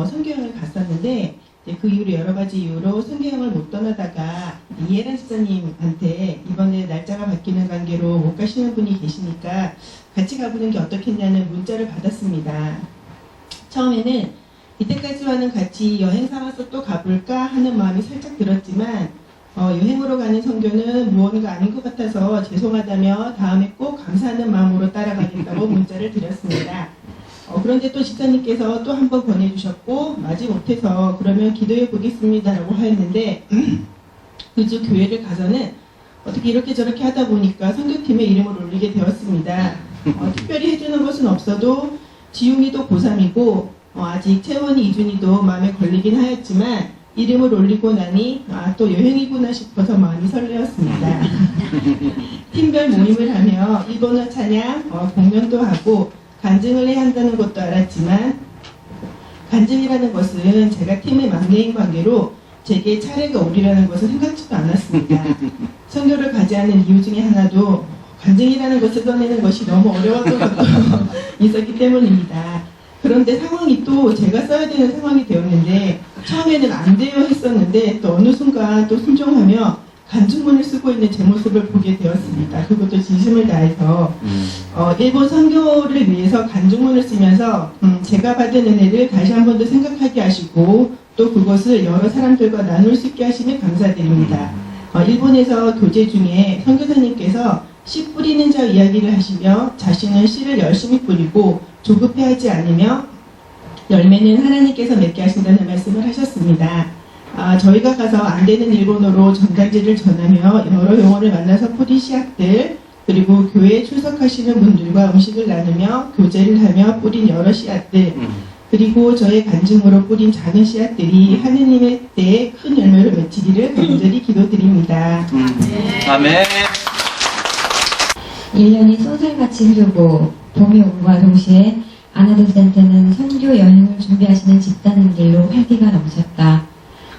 선교여행을 갔었는데 그 이후로 여러 가지 이유로 선교여행을 못 떠나다가 이해란 집사님한테 이번에 날짜가 바뀌는 관계로 못 가시는 분이 계시니까 같이 가보는 게 어떻겠냐는 문자를 받았습니다. 처음에는 이때까지와는 같이 여행 삼아서 또 가볼까 하는 마음이 살짝 들었지만 여행으로 가는 선교는 무언가 아닌 것 같아서 죄송하다며 다음에 꼭 감사하는 마음으로 따라가겠다고 문자를 드렸습니다. 그런데 또 집사님께서 또 한 번 권해주셨고 마지못해서 그러면 기도해 보겠습니다라고 하였는데 그 주 교회를 가서는 어떻게 이렇게 저렇게 하다 보니까 선교팀의 이름을 올리게 되었습니다. 특별히 해주는 것은 없어도 지웅이도 고3이고 아직 채원이 이준이도 마음에 걸리긴 하였지만 이름을 올리고 나니 또 여행이구나 싶어서 마음이 설레었습니다. 팀별 모임을 하며 일본어 찬양, 공연도 하고 간증을 해야 한다는 것도 알았지만 간증이라는 것은 제가 팀의 막내인 관계로 제게 차례가 오리라는 것을 생각지도 않았습니다. 선교를 가지 않은 이유 중에 하나도 간증이라는 것을 떠내는 것이 너무 어려웠던 것도 있었기 때문입니다. 그런데 상황이 또 제가 써야 되는 상황이 되었는데 처음에는 안 돼요 했었는데 또 어느 순간 또 순종하며 간증문을 쓰고 있는 제 모습을 보게 되었습니다. 그것도 진심을 다해서 일본 선교를 위해서 간증문을 쓰면서 제가 받은 은혜를 다시 한 번 더 생각하게 하시고 또 그것을 여러 사람들과 나눌 수 있게 하시니 감사드립니다. 일본에서 교제 중에 선교사님께서 씨 뿌리는 자 이야기를 하시며 자신은 씨를 열심히 뿌리고 조급해하지 않으며 열매는 하나님께서 맺게 하신다는 말씀을 하셨습니다. 저희가 가서 안 되는 일본어로 전단지를 전하며 여러 용어를 만나서 뿌린 씨앗들 그리고 교회에 출석하시는 분들과 음식을 나누며 교제를 하며 뿌린 여러 씨앗들 그리고 저의 간증으로 뿌린 작은 씨앗들이 하느님의 때에 큰 열매를 맺히기를 간절히 기도드립니다. 아멘. 1년이 쏜살같이 흐르고 봄이 온과 동시에 아나도 센터는 선교 여행을 준비하시는 집단들로 활기가 넘쳤다.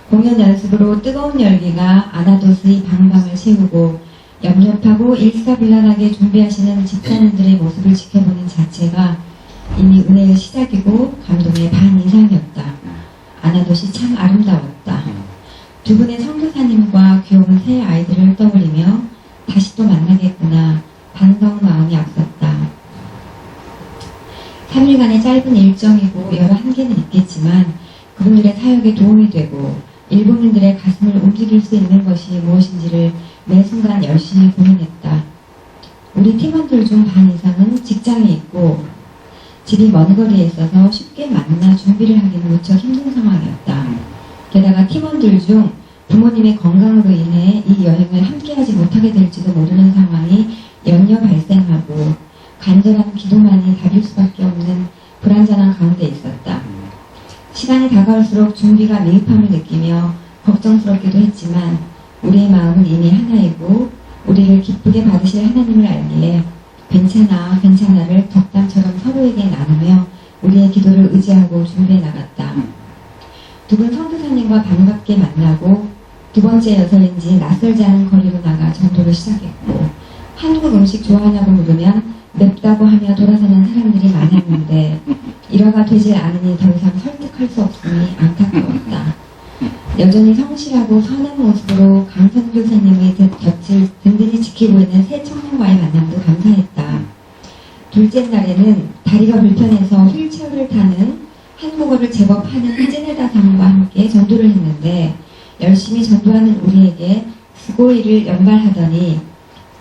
공연 연습으로 뜨거운 열기가 아나도스의 방방을 채우고 염렵하고 일사불란하게 준비하시는 집단들의 모습을 지켜보는 자체가 이미 은혜의 시작이고 감동의 반 이상이었다. 아나도시 참 아름다웠다. 두 분의 선교사님과 귀여운 새 아이들을 떠올리며 다시 또 만나겠구나 반가운 마음이 앞섰다. 3일간의 짧은 일정이고 여러 한계는 있겠지만 그분들의 사역에 도움이 되고 일본인들의 가슴을 움직일 수 있는 것이 무엇인지를 매 순간 열심히 고민했다. 우리 팀원들 중 반 이상은 직장에 있고 집이 먼 거리에 있어서 쉽게 만나 준비를 하기는 무척 힘든 상황이었다. 게다가 팀원들 중 부모님의 건강으로 인해 이 여행을 함께하지 못하게 될지도 모르는 상황이 연이어 발생하고 간절한 기도만이 답일 수밖에 없는 불안전한 가운데 있었다. 시간이 다가올수록 준비가 미흡함을 느끼며 걱정스럽기도 했지만 우리의 마음은 이미 하나이고 우리를 기쁘게 받으실 하나님을 알기에 괜찮아 괜찮아를 덕담처럼 서로에게 나누며 우리의 기도를 의지하고 준비해 나갔다. 두 분 선교사님과 반갑게 만나고 두 번째 여설인지 낯설지 않은 거리로 나가 전도를 시작했고 한국 음식 좋아하냐고 물으면 맵다고 하며 돌아서는 사람들이 많았는데 일화가 되지 않으니 더 이상 설득할 수 없으니 안타까웠다. 여전히 성실하고 선한 모습으로 강선 교사님의 곁을 든든히 지키고 있는 새 청년과의 만남도 감사했다. 둘째 날에는 다리가 불편해서 휠체어를 타는 한국어를 제법 하는 찌네다 사모와 함께 전도를 했는데 열심히 전도하는 우리에게 스고이를 연발하더니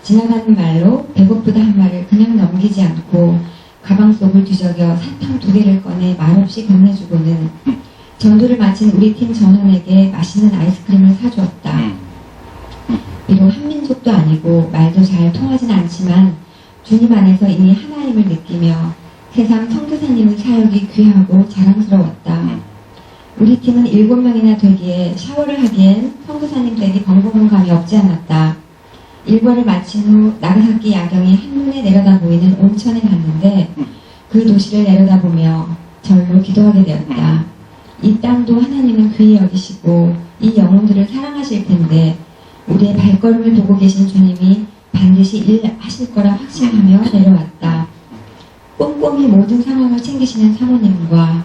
지나가는 말로 배고프다 한 말을 그냥 넘기지 않고 가방 속을 뒤적여 사탕 2개를 꺼내 말없이 건네주고는 전도를 마친 우리 팀 전원에게 맛있는 아이스크림을 사주었다. 비록 한민족도 아니고 말도 잘 통하진 않지만 주님 안에서 이미 하나임을 느끼며 세상 선교사님의 사역이 귀하고 자랑스러웠다. 우리 팀은 7명이나 되기에 샤워를 하기엔 선교사님 댁이 번거로운 감이 없지 않았다. 일과를 마친 후 나가사키 야경이 한눈에 내려다 보이는 온천에 갔는데 그 도시를 내려다보며 절로 기도하게 되었다. 이 땅도 하나님은 귀히 여기시고 이 영혼들을 사랑하실 텐데 우리의 발걸음을 보고 계신 주님이 반드시 일하실 거라 확신하며 내려왔다. 꼼꼼히 모든 상황을 챙기시는 사모님과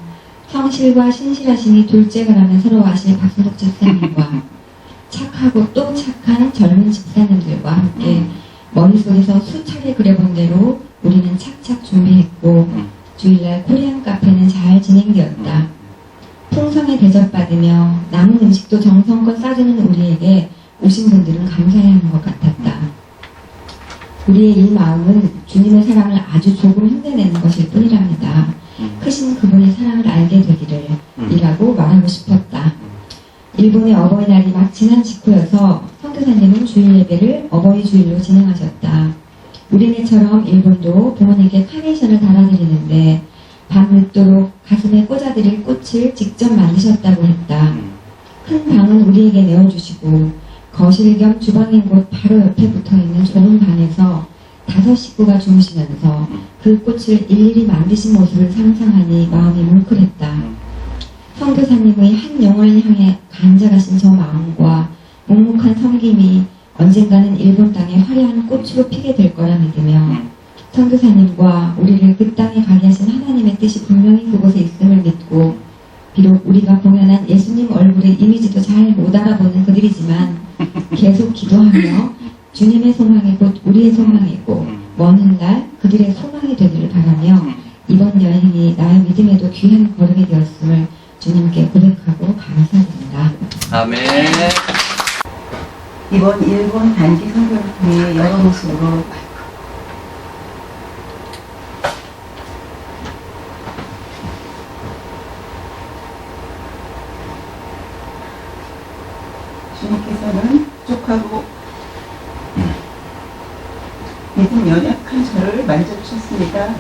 성실과 신실하심이 둘째가라면 서러워하실 박순덕 집사님과 착하고 또 착한 젊은 집사님들과 함께 머릿속에서 수차례 그려본 대로 우리는 착착 준비했고 주일날 코리안 카페는 잘 진행되었다. 풍성에 대접받으며 남은 음식도 정성껏 싸주는 우리에게 오신 분들은 감사해야 하는 것 같았다. 우리의 이 마음은 주님의 사랑을 아주 조금 흉내내는 것일 뿐이랍니다. 크신 그분의 사랑을 알게 되기를 이라고 말하고 싶었다. 일본의 어버이날이 막 지난 직후여서 선교사님은 주일 예배를 어버이 주일로 진행하셨다. 우리네처럼 일본도 부모님께 카네이션을 달아드리는데 밤늦도록 가슴에 꽂아드릴 꽃을 직접 만드셨다고 했다. 큰 방은 우리에게 내어주시고 거실 겸 주방인 곳 바로 옆에 붙어있는 좁은 방에서 5 식구가 주무시면서 그 꽃을 일일이 만드신 모습을 상상하니 마음이 뭉클했다. 선교사님의 한 영혼을 향해 간절하신 저 마음과 묵묵한 섬김이 언젠가는 일본 땅에 화려한 꽃으로 피게 될 거라 믿으며 선교사님과 우리를 그 땅에 가게 하신 하나님의 뜻이 분명히 그곳에 있음을 믿고 비록 우리가 공연한 예수님 얼굴의 이미지도 잘 못 알아보는 그들이지만 계속 기도하며 주님의 소망이 곧 우리의 소망이고 먼 훗날 그들의 소망이 되기를 바라며 이번 여행이 나의 믿음에도 귀한 걸음이 되었음을 주님께 고백하고 감사드립니다. 아멘. 이번 일본 단기 선교를 통해 여러 모습으로 주님께서는 족하고 믿음 연약한 저를 만져주셨습니다.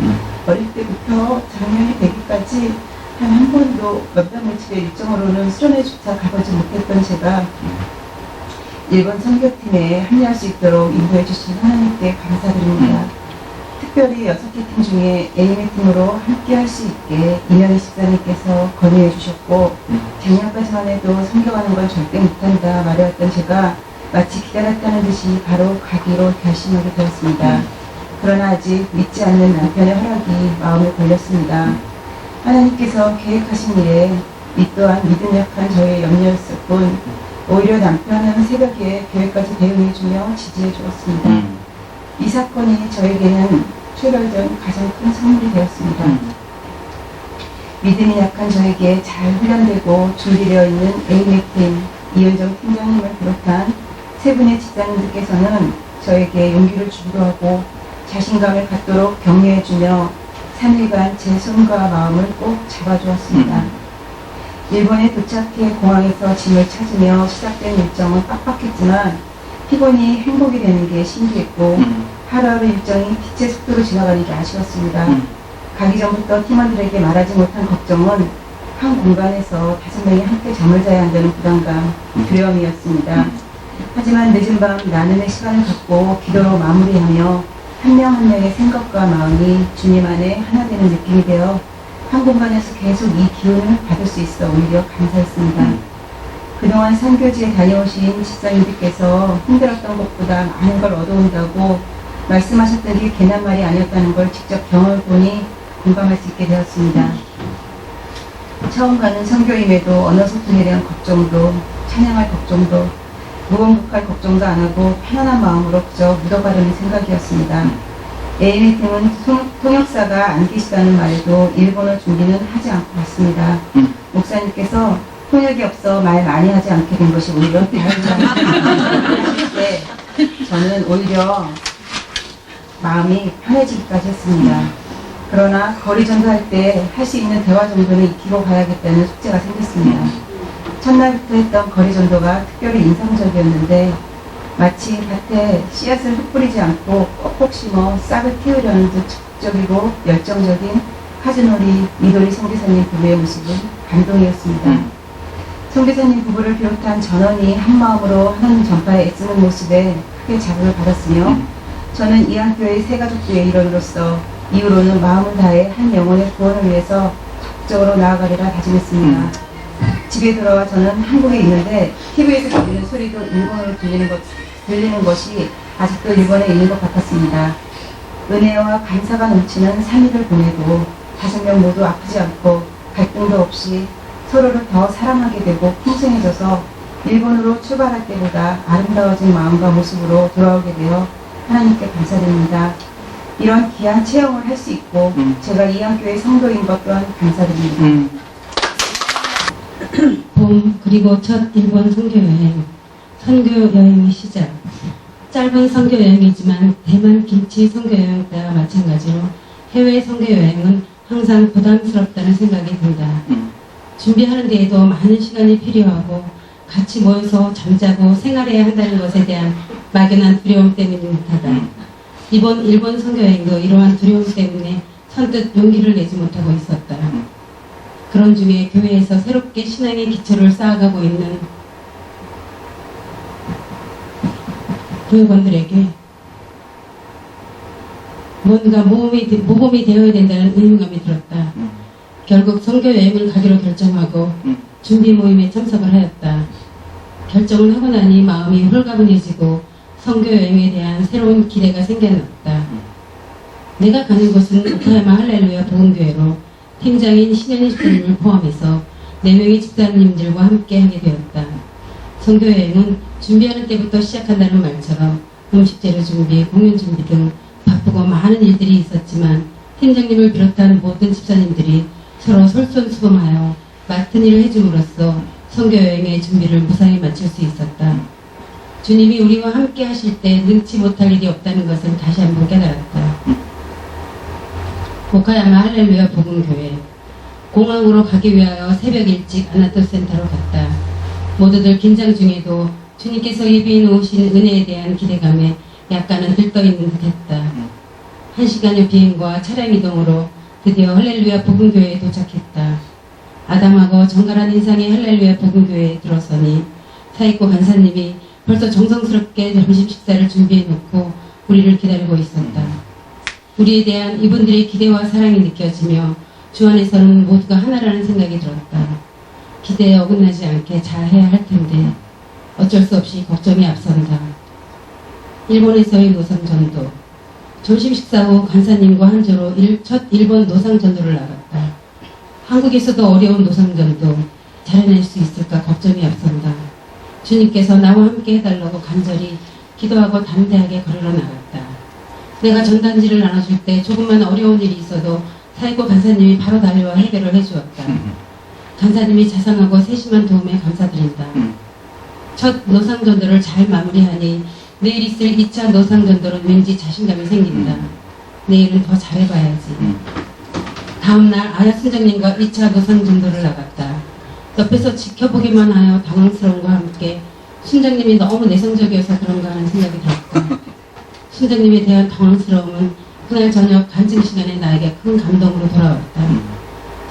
어릴 때부터 작년이 되기까지 단 한 번도 몇달 며칠의 일정으로는 수련회조차 가보지 못했던 제가 일본 선교팀에 합류할 수 있도록 인도해 주신 하나님께 감사드립니다. 특별히 6개 팀 중에 A매 팀으로 함께 할 수 있게 이명희 집사님께서 건의해 주셨고 작년까지만 해도 선교하는 건 절대 못한다 말해왔던 제가 마치 기다렸다는 듯이 바로 가기로 결심하게 되었습니다. 그러나 아직 믿지 않는 남편의 허락이 마음을 걸렸습니다. 하나님께서 계획하신 일에 이 또한 믿음 약한 저의 염려였을 뿐 오히려 남편은 새벽에 교회까지 대응해주며 지지해 주었습니다. 이 사건이 저에게는 출발 전 가장 큰 선물이 되었습니다. 믿음이 약한 저에게 잘 훈련되고 준비되어 있는 A매팀 이현정 팀장님을 비롯한 세 분의 집사님들께서는 저에게 용기를 주기도 하고 자신감을 갖도록 격려해주며 3일간 제 손과 마음을 꼭 잡아주었습니다. 일본에 도착해 공항에서 짐을 찾으며 시작된 일정은 빡빡했지만 피곤이 행복이 되는 게 신기했고 하루하루 일정이 빛의 속도로 지나가는 게 아쉬웠습니다. 가기 전부터 팀원들에게 말하지 못한 걱정은 한 공간에서 5명이 함께 잠을 자야 한다는 부담감, 두려움이었습니다. 하지만 늦은 밤 나눔의 시간을 갖고 기도로 마무리하며 한 명 한 명의 생각과 마음이 주님 안에 하나 되는 느낌이 되어 한 공간에서 계속 이 기운을 받을 수 있어 오히려 감사했습니다. 그동안 선교지에 다녀오신 집사님들께서 힘들었던 것보다 많은 걸 얻어온다고 말씀하셨던 게 괜한 말이 아니었다는 걸 직접 경험해보니 공감할 수 있게 되었습니다. 처음 가는 선교임에도 언어 소통에 대한 걱정도 찬양할 걱정도 무언국할 걱정도 안 하고 편안한 마음으로 그저 묻어가려는 생각이었습니다. A매 팀은 통역사가 안 계시다는 말에도 일본어 준비는 하지 않고 갔습니다. 목사님께서 통역이 없어 말 많이 하지 않게 된 것이 오히려 다행이라고 하실 때 저는 오히려 마음이 편해지기까지 했습니다. 그러나 거리 전도할 때 할 수 있는 대화 정도는 익히고 가야겠다는 숙제가 생겼습니다. 첫날부터 했던 거리 전도가 특별히 인상적이었는데 마치 밭에 씨앗을 흩뿌리지 않고 꼭꼭 심어 싹을 틔우려는 듯 적극적이고 열정적인 카즈노리 미도리 선교사님 부부의 모습은 감동이었습니다. 선교사님 부부를 비롯한 전원이 한마음으로 하나님 전파에 애쓰는 모습에 크게 자극을 받았으며 저는 이한교회 새가족부의 일원으로서 이후로는 마음을 다해 한 영혼의 구원을 위해서 적극적으로 나아가리라 다짐했습니다. 집에 돌아와 저는 한국에 있는데 TV에서 들리는 소리도 일본어로 들리는 것이 아직도 일본에 있는 것 같았습니다. 은혜와 감사가 넘치는 3일을 보내고 5명 모두 아프지 않고 갈등도 없이 서로를 더 사랑하게 되고 풍성해져서 일본으로 출발할 때보다 아름다워진 마음과 모습으로 돌아오게 되어 하나님께 감사드립니다. 이런 귀한 체험을 할 수 있고 제가 이 학교의 성도인 것 또한 감사드립니다. 봄 그리고 첫 일본 선교여행, 선교여행의 시작. 짧은 선교여행이지만 대만 김치 선교여행 때와 마찬가지로 해외 선교여행은 항상 부담스럽다는 생각이 든다. 준비하는 데에도 많은 시간이 필요하고 같이 모여서 잠자고 생활해야 한다는 것에 대한 막연한 두려움 때문인 듯하다. 이번 일본 선교여행도 이러한 두려움 때문에 선뜻 용기를 내지 못하고 있었다. 그런 중에 교회에서 새롭게 신앙의 기초를 쌓아가고 있는 교회원들에게 뭔가 모범이 되어야 된다는 의무감이 들었다. 결국 선교여행을 가기로 결정하고 준비 모임에 참석을 하였다. 결정을 하고 나니 마음이 홀가분해지고 선교여행에 대한 새로운 기대가 생겨났다. 내가 가는 곳은 오카야마 할렐루야 복음교회로 팀장인 신현희 집사님을 포함해서 4명의 집사님들과 함께 하게 되었다. 선교여행은 준비하는 때부터 시작한다는 말처럼 음식 재료 준비, 공연 준비 등 바쁘고 많은 일들이 있었지만 팀장님을 비롯한 모든 집사님들이 서로 솔선수범하여 맡은 일을 해줌으로써 선교여행의 준비를 무사히 마칠 수 있었다. 주님이 우리와 함께 하실 때 능치 못할 일이 없다는 것을 다시 한번 깨달았다. 오카야마 할렐루야 복음교회. 공항으로 가기 위하여 새벽 일찍 아나토센터로 갔다. 모두들 긴장 중에도 주님께서 예비해 놓으신 은혜에 대한 기대감에 약간은 들떠있는 듯했다. 1시간의 비행과 차량 이동으로 드디어 할렐루야 복음교회에 도착했다. 아담하고 정갈한 인상의 할렐루야 복음교회에 들어서니 사익고 간사님이 벌써 정성스럽게 점심 식사를 준비해놓고 우리를 기다리고 있었다. 우리에 대한 이분들의 기대와 사랑이 느껴지며 주 안에서는 모두가 하나라는 생각이 들었다. 기대에 어긋나지 않게 잘해야 할 텐데 어쩔 수 없이 걱정이 앞선다. 일본에서의 노상전도. 점심 식사 후 간사님과 한조로 첫 일본 노상전도를 나갔다. 한국에서도 어려운 노상전도 잘해낼 수 있을까 걱정이 앞선다. 주님께서 나와 함께 해달라고 간절히 기도하고 담대하게 걸으러 나갔다. 내가 전단지를 나눠줄 때 조금만 어려운 일이 있어도 사익고 간사님이 바로 달려와 해결을 해주었다. 간사님이 자상하고 세심한 도움에 감사드린다. 첫 노상전도를 잘 마무리하니 내일 있을 2차 노상전도는 왠지 자신감이 생긴다. 내일은 더 잘해봐야지. 다음날 아야 순장님과 2차 노상전도를 나갔다. 옆에서 지켜보기만 하여 당황스러움과 함께 순장님이 너무 내성적이어서 그런가 하는 생각이 들었다. 순장님에 대한 당황스러움은 그날 저녁 간증 시간에 나에게 큰 감동으로 돌아왔다.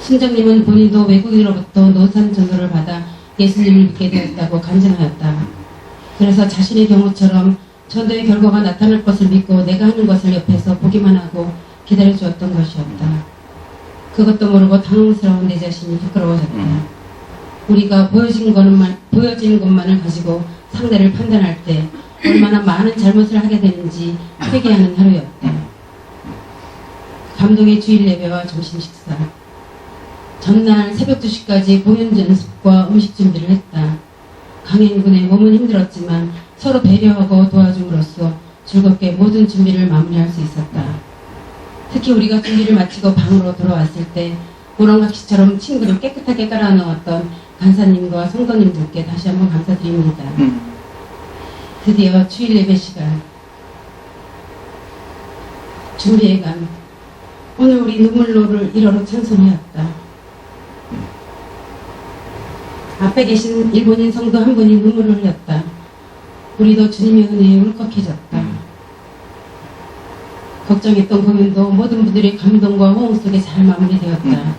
순장님은 본인도 외국인으로부터 노상 전도를 받아 예수님을 믿게 되었다고 간증하였다. 그래서 자신의 경우처럼 전도의 결과가 나타날 것을 믿고 내가 하는 것을 옆에서 보기만 하고 기다려주었던 것이었다. 그것도 모르고 당황스러운 내 자신이 부끄러워졌다. 우리가 보여지는 것만을 가지고 상대를 판단할 때 얼마나 많은 잘못을 하게 되는지 회개하는 하루였다. 감동의 주일 예배와 점심 식사. 전날 새벽 2시까지 공연 연습과 음식 준비를 했다. 강행군의 몸은 힘들었지만 서로 배려하고 도와줌으로써 즐겁게 모든 준비를 마무리할 수 있었다. 특히 우리가 준비를 마치고 방으로 돌아왔을 때 오랑각시처럼 친구를 깨끗하게 깔아놓았던 간사님과 성도님들께 다시 한번 감사드립니다. 드디어 주일 예배 시간. 준비해간. 오늘 우리 눈물로를 1호로 찬송하였다. 앞에 계신 일본인 성도 한 분이 눈물을 흘렸다. 우리도 주님의 은혜에 울컥해졌다. 걱정했던 공연도 모든 분들의 감동과 호응 속에 잘 마무리되었다.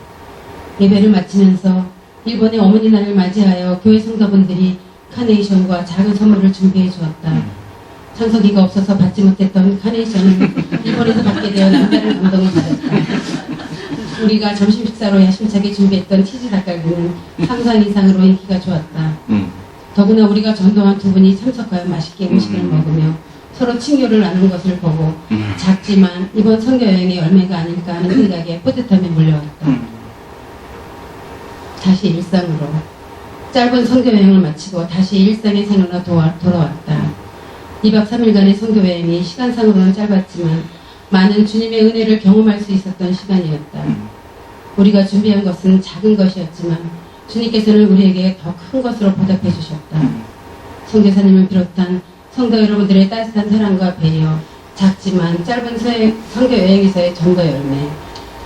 예배를 마치면서 일본의 어머니 날을 맞이하여 교회 성도분들이 카네이션과 작은 선물을 준비해 주었다. 창석이가 없어서 받지 못했던 카네이션을 일본에서 받게 되어 남다른 감동을 받았다. 우리가 점심 식사로 야심차게 준비했던 치즈 닭갈비는 상상 이상으로 인기가 좋았다. 더구나 우리가 전도한 두 분이 참석하여 맛있게 음식을 먹으며 서로 친교를 나눈 것을 보고 작지만 이번 선교여행의 열매가 아닐까 하는 생각에 뿌듯함이 몰려왔다. 다시 일상으로. 짧은 선교 여행을 마치고 다시 일상의 생활로 돌아왔다. 2박 3일간의 선교 여행이 시간상으로는 짧았지만 많은 주님의 은혜를 경험할 수 있었던 시간이었다. 우리가 준비한 것은 작은 것이었지만 주님께서는 우리에게 더 큰 것으로 보답해 주셨다. 선교사님을 비롯한 성도 여러분들의 따뜻한 사랑과 배려, 작지만 짧은 선교 여행에서의 전도 열매,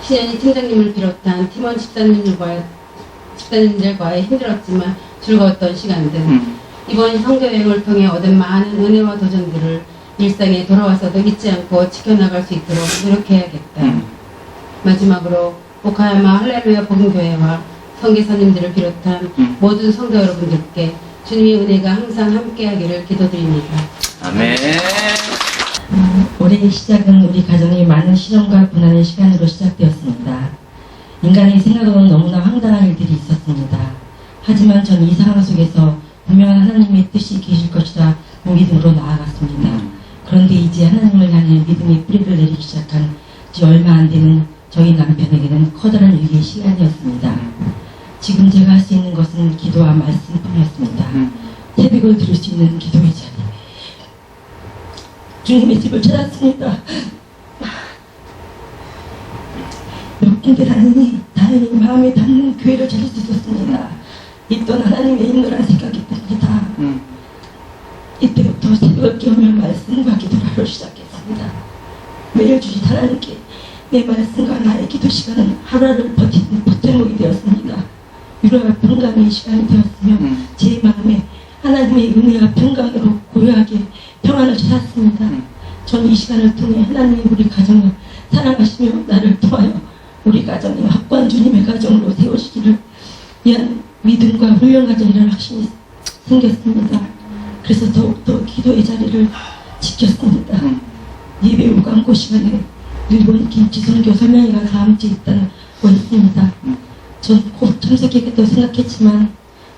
신현희 팀장님을 비롯한 팀원 집사님들과의 힘들었지만 즐거웠던 시간들, 이번 선교 여행을 통해 얻은 많은 은혜와 도전들을 일상에 돌아와서도 잊지 않고 지켜나갈 수 있도록 노력해야겠다. 마지막으로 오카야마 할렐루야 복음교회와 선교사님들을 비롯한 모든 성도 여러분들께 주님의 은혜가 항상 함께하기를 기도드립니다. 아멘. 올해의 시작은 우리 가정의 많은 실험과 고난의 시간으로 시작되었습니다. 인간의 생각으로는 너무나 황당한 일들이 있었습니다. 하지만 전 이 상황 속에서 분명한 하나님의 뜻이 계실 것이라 믿음으로 나아갔습니다. 그런데 이제 하나님을 향해 믿음의 뿌리를 내리기 시작한 지 얼마 안 되는 저희 남편에게는 커다란 위기의 시간이었습니다. 지금 제가 할 수 있는 것은 기도와 말씀뿐이었습니다. 새벽을 들을 수 있는 기도의 자리. 주님의 집을 찾았습니다. 몇 군데 다니니 다행히 마음에 닿는 교회를 찾을 수 있었습니다. 있던 하나님의 인도란 생각이 듭니다. 이때부터 새벽을 깨우며 말씀과 기도를 하러 시작했습니다. 매일 주신 하나님께 내 말씀과 나의 기도 시간은 하루를 버티는 버팀목이 되었습니다. 위로와 평강의 시간이 되었으며 제 마음에 하나님의 은혜와 평강으로 고요하게 평안을 찾았습니다. 전 이 시간을 통해 하나님이 우리 가정을 사랑하시며 나를 통하여 우리 가정이 확고한 주님의 가정으로 세우시기를 위한 믿음과 훈련 가정이라는 확신이 생겼습니다. 그래서 더욱더 기도의 자리를 지켰습니다. 예배 후 광고 시간에 일본 김치 선교 설명회가 다음 주에 있다고 했습니다. 전 곧 참석했겠다고 생각했지만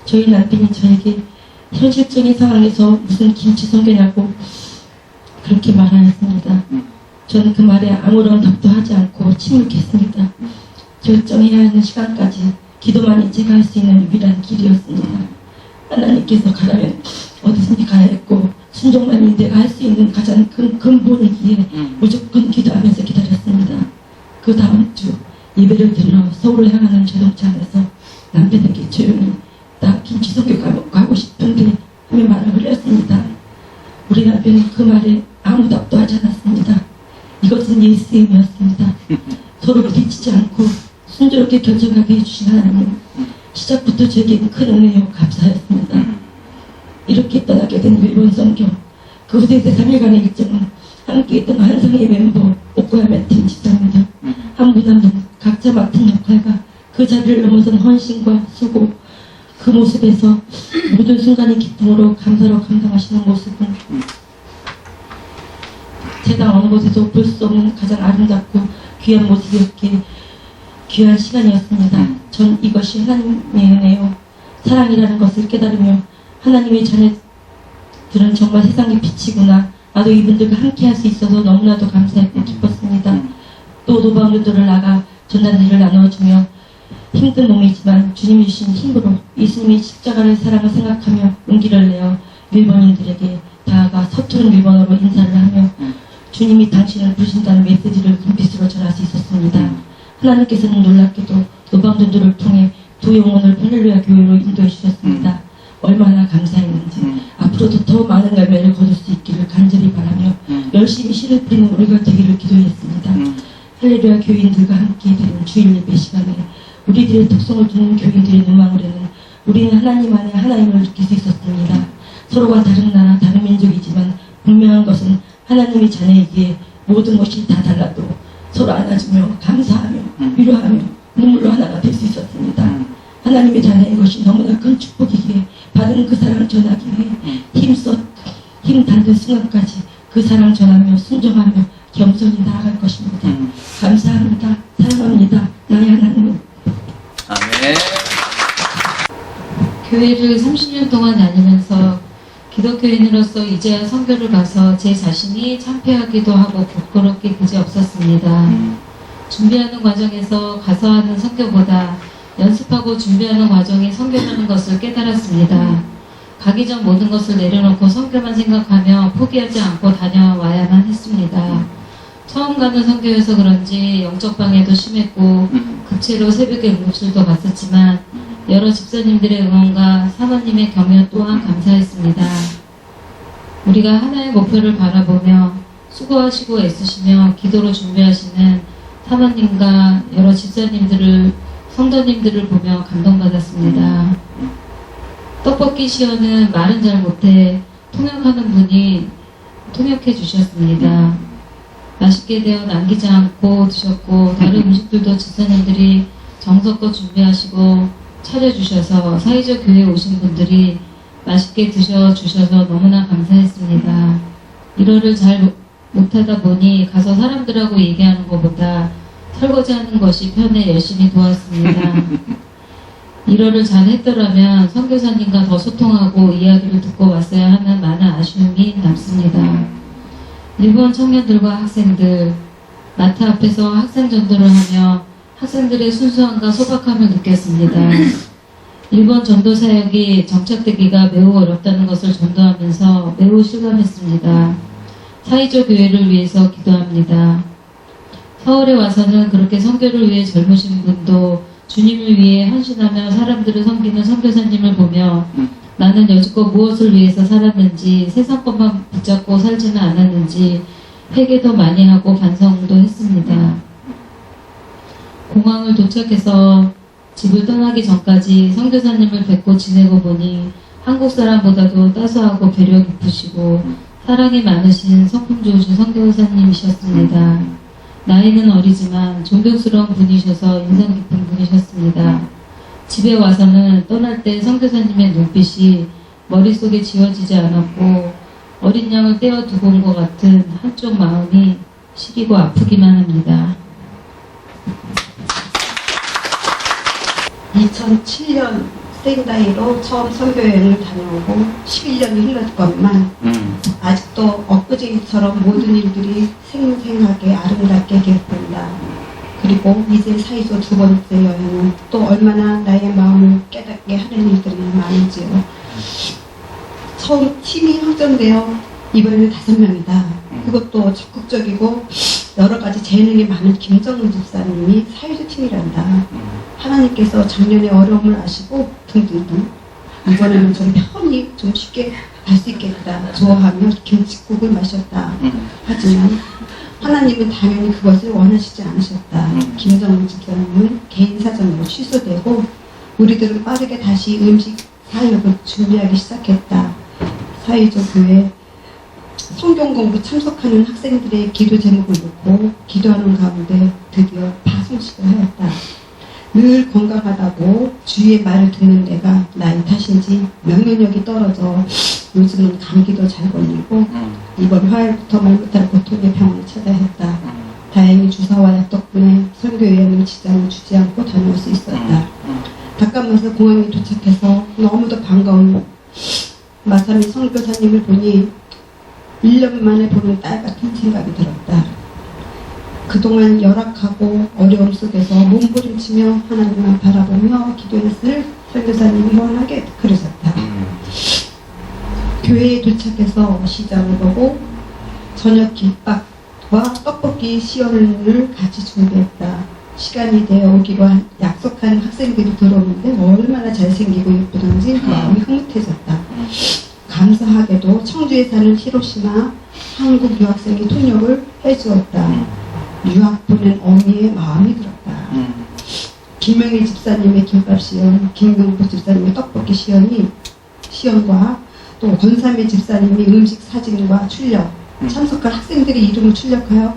저희 남편이 저에게 현실적인 상황에서 무슨 김치 선교냐고 그렇게 말하였습니다. 저는 그 말에 아무런 답도 하지 않고 침묵했습니다. 결정해야 하는 시간까지 기도만이 제가 할 수 있는 유일한 길이었습니다. 하나님께서 가라면 어디든지 가야 했고 순종만이 내가 할 수 있는 가장 큰 근본이기에 무조건 기도하면서 기다렸습니다. 그 다음 주 예배를 들러 서울을 향하는 자동차 안에서 남편에게 조용히 나 김치 선교 가고 싶은데 하며 말을 흘렸습니다. 우리 남편은 그 말에 아무 답도 하지 않았습니다. 이것은 예수님이었습니다. 서로 부딪히지 않고 순조롭게 결정하게 해주신 하나님, 시작부터 저에게는 큰 은혜요 감사였습니다. 이렇게 떠나게 된 일본 선교, 그 후대 3일간의 일정은 함께했던 한성의 멤버 오코야마 팀 집사님들 한 분 한 분 각자 맡은 역할과 그 자리를 넘어선 헌신과 수고, 그 모습에서 모든 순간의 기쁨으로 감사로 감당하시는 모습은 세상 어느 곳에도 볼 수 없는 가장 아름답고 귀한 모습이었기에 귀한 시간이었습니다. 전 이것이 하나님의 은혜요 사랑이라는 것을 깨달으며 하나님의 자녀들은 정말 세상의 빛이구나, 나도 이분들과 함께 할 수 있어서 너무나도 감사했고 기뻤습니다. 또 노방들을 나가 전단지를 나눠주며 힘든 몸이지만 주님이 주신 힘으로 예수님의 십자가의 사랑을 생각하며 용기를 내어 일본인들에게 다가가 서투른 일본어로 인사를 하며 주님이 당신을 부르신다는 메시지를 눈빛으로 전할 수 있었습니다. 하나님께서는 놀랍게도 노방전도를 통해 두 영혼을 할렐루야 교회로 인도해 주셨습니다. 얼마나 감사했는지 앞으로도 더 많은 열매를 거둘 수 있기를 간절히 바라며 열심히 씨를 뿌리는 우리가 되기를 기도했습니다. 할렐루야 교인들과 함께 되는 주일 예배 시간에 우리들의 특성을 두는 교인들의 눈망울에는 우리는 하나님 안에 하나님을 느낄 수 있었습니다. 서로가 다른 나라 다른 민족이지만 분명한 것은 하나님의 자녀이기에 모든 것이 다 달라도 서로 안아주며 감사하며 위로하며 눈물로 하나가 될 수 있었습니다. 하나님의 자녀인 것이 너무나 큰 축복이기에 받은 그 사랑 전하기 위해 힘 닿는 순간까지 그 사랑 전하며 순종하며 겸손히 나아갈 것입니다. 감사합니다. 사랑합니다. 나의 하나님. 아멘. 교회를 30년 동안 다니면서 기독교인으로서 이제야 선교를 가서 제 자신이 창피하기도 하고 부끄럽게 그지없었습니다. 준비하는 과정에서 가서 하는 선교보다 연습하고 준비하는 과정이 선교라는 것을 깨달았습니다. 가기 전 모든 것을 내려놓고 선교만 생각하며 포기하지 않고 다녀와야만 했습니다. 처음 가는 선교여서 그런지 영적 방해도 심했고 급체로 새벽에 응급실도 갔었지만 여러 집사님들의 응원과 사모님의 격려 또한 감사했습니다. 우리가 하나의 목표를 바라보며 수고하시고 애쓰시며 기도로 준비하시는 사모님과 여러 집사님들을 성도님들을 보며 감동받았습니다. 떡볶이 시연은 말은 잘 못해 통역하는 분이 통역해 주셨습니다. 맛있게 되어 남기지 않고 드셨고 다른 음식들도 집사님들이 정성껏 준비하시고 차려주셔서 사이적 교회에 오신 분들이 맛있게 드셔주셔서 너무나 감사했습니다. 일어를 잘 못하다 보니 가서 사람들하고 얘기하는 것보다 설거지하는 것이 편해 열심히 도왔습니다. 일어를 잘 했더라면 선교사님과 더 소통하고 이야기를 듣고 왔어야 하는 많은 아쉬움이 남습니다. 일본 청년들과 학생들, 마트 앞에서 학생 전도를 하며 학생들의 순수함과 소박함을 느꼈습니다. 일본 전도 사역이 정착되기가 매우 어렵다는 것을 전도하면서 매우 실감했습니다. 사이적 교회를 위해서 기도합니다. 서울에 와서는 그렇게 선교를 위해 젊으신 분도 주님을 위해 헌신하며 사람들을 섬기는 선교사님을 보며 나는 여지껏 무엇을 위해서 살았는지 세상 것만 붙잡고 살지는 않았는지 회개도 많이 하고 반성도 했습니다. 공항을 도착해서 집을 떠나기 전까지 선교사님을 뵙고 지내고 보니 한국 사람보다도 따스하고 배려 깊으시고 사랑이 많으신 성품 좋으신 선교사님이셨습니다. 나이는 어리지만 존경스러운 분이셔서 인상 깊은 분이셨습니다. 집에 와서는 떠날 때 선교사님의 눈빛이 머릿속에 지워지지 않았고 어린 양을 떼어두고 온 것 같은 한쪽 마음이 시리고 아프기만 합니다. 2007년 仙台로 처음 선교여행을 다녀오고 11년이 흘렀건만 아직도 엊그제처럼 모든 일들이 생생하게 아름답게 기억된다. 그리고 이제 사이소 두 번째 여행은 또 얼마나 나의 마음을 깨닫게 하는 일들이 많은지요. 처음 팀이 확정되어 이번에는 5명이다. 그것도 적극적이고 여러 가지 재능이 많은 김정은 집사님이 사이즈 팀이란다. 하나님께서 작년에 어려움을 아시고 등등등 이번에는 좀 편히 좀 쉽게 갈 수 있겠다 좋아하며 김칫국을 마셨다. 하지만 하나님은 당연히 그것을 원하시지 않으셨다. 김정은 집사님은 개인 사정으로 취소되고 우리들은 빠르게 다시 음식 사역을 준비하기 시작했다. 사회적 교회 성경 공부 참석하는 학생들의 기도 제목을 놓고 기도하는 가운데 드디어 파송식을 하였다. 늘 건강하다고 주위의 말을 듣는 내가 나이 탓인지 면역력이 떨어져 요즘은 감기도 잘 걸리고 이번 화요일부터 말 못할 고통의 병원을 찾아야 했다. 다행히 주사와 약 덕분에 선교여행을 지장을 주지 않고 다녀올 수 있었다. 잠깐만서 공항에 도착해서 너무도 반가운 마사미 선교사님을 보니 1년 만에 보는 딸 같은 생각이 들었다. 그동안 열악하고 어려움 속에서 몸부림치며 하나님만 바라보며 기도했을 선교사님이 훤하게 그러셨다. 교회에 도착해서 시장을 보고 저녁 김밥과 떡볶이 시연을 같이 준비했다. 시간이 되어 오기로 약속한 학생들이 들어오는데 얼마나 잘생기고 예쁘던지 마음이 흐뭇해졌다. 감사하게도 청주에 사는 히로시마 한국 유학생이 통역을 해주었다. 유학 보낸 어미의 마음이 들었다. 김명희 집사님의 김밥 시연, 김경보 집사님의 떡볶이 시연과 또 권삼희 집사님이 음식 사진과 출력, 참석한 학생들의 이름을 출력하여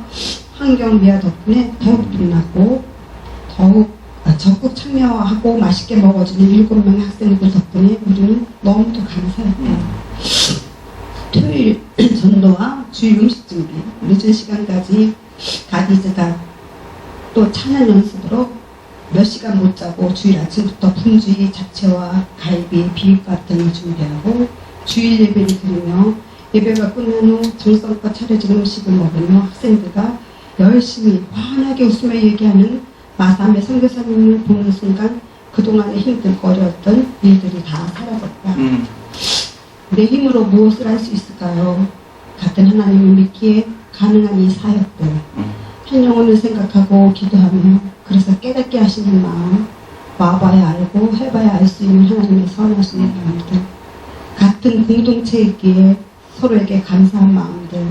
환경미화 덕분에 더욱 빛났고 더욱 적극 참여하고 맛있게 먹어주는 7명의 학생들 덕분에 우리는 너무도 감사했다. 토요일 전도와 주일 음식 준비, 늦은 시간까지 가디즈가 또 찬양 연습으로 몇 시간 못 자고 주일 아침부터 분주히 잡채와 갈비, 비빔밥 등을 준비하고 주일 예배를 드리며 예배가 끝난 후 정성껏 차려진 음식을 먹으며 학생들과 열심히 환하게 웃으며 얘기하는 마삼의 선교사님을 보는 순간 그동안에 힘들고 어려웠던 일들이 다 사라졌다. 내 힘으로 무엇을 할 수 있을까요? 같은 하나님을 믿기에 가능한 이 사역들, 한 영혼을 생각하고 기도하며 그래서 깨닫게 하시는 마음, 와봐야 알고 해봐야 알 수 있는 하나님의 선하신 마음들, 같은 공동체이기에 서로에게 감사한 마음들,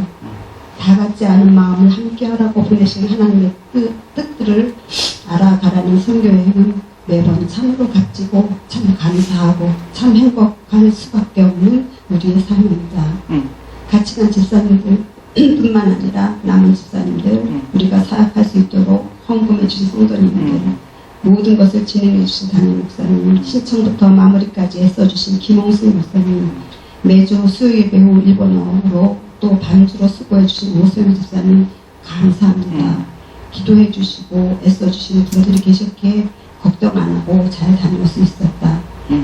다 같지 않은 마음을 함께하라고 보내신 하나님의 뜻들을 알아가라는 선교여행은 매번 참으로 값지고 참 감사하고 참 행복할 수밖에 없는 우리의 삶입니다. 같이 간 집사님들 뿐만 아니라 남은 집사님들, 우리가 사역할 수 있도록 헌금해 주신 성도님들, 모든 것을 진행해 주신 담임 목사님, 신청부터 마무리까지 애써주신 김홍순 목사님, 매주 수요예배 후 일본어로 또 반주로 수고해 주신 오소영 집사님 감사합니다. 기도해 주시고 애써 주시는 분들이 계셨기에 걱정 안 하고 잘 다녀올 수 있었다.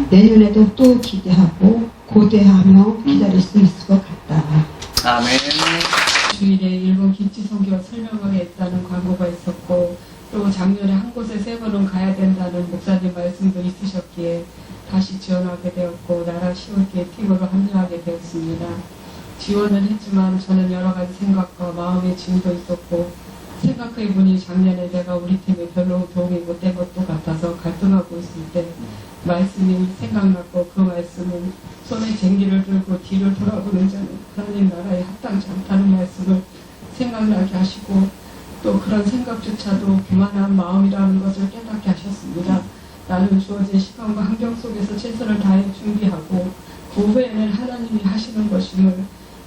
내년에도 또 기대하고 고대하며 기다릴 수 있을 것 같다. 아멘. 주일에 일본 김치 선교 설명회에 있다는 광고가 있었고, 또 작년에 한 곳에 3번은 가야 된다는 목사님 말씀도 있으셨기에 다시 지원하게 되었고, 나라 시원교회 팀으로 합류하게 되었습니다. 지원을 했지만 저는 여러 가지 생각과 마음의 짐도 있었고, 생각해보니 작년에 내가 우리 팀에 별로 도움이 못 된 것도 같아서 갈등하고 있을 때 말씀이 생각났고, 그 말씀은 손에 쟁기를 들고 뒤를 돌아보는 자는 하나님 나라에 합당치 않다는 말씀을 생각나게 하시고, 또 그런 생각조차도 교만한 마음이라는 것을 깨닫게 하셨습니다. 나는 주어진 시간과 환경 속에서 최선을 다해 준비하고 그 후에는 하나님이 하시는 것임을,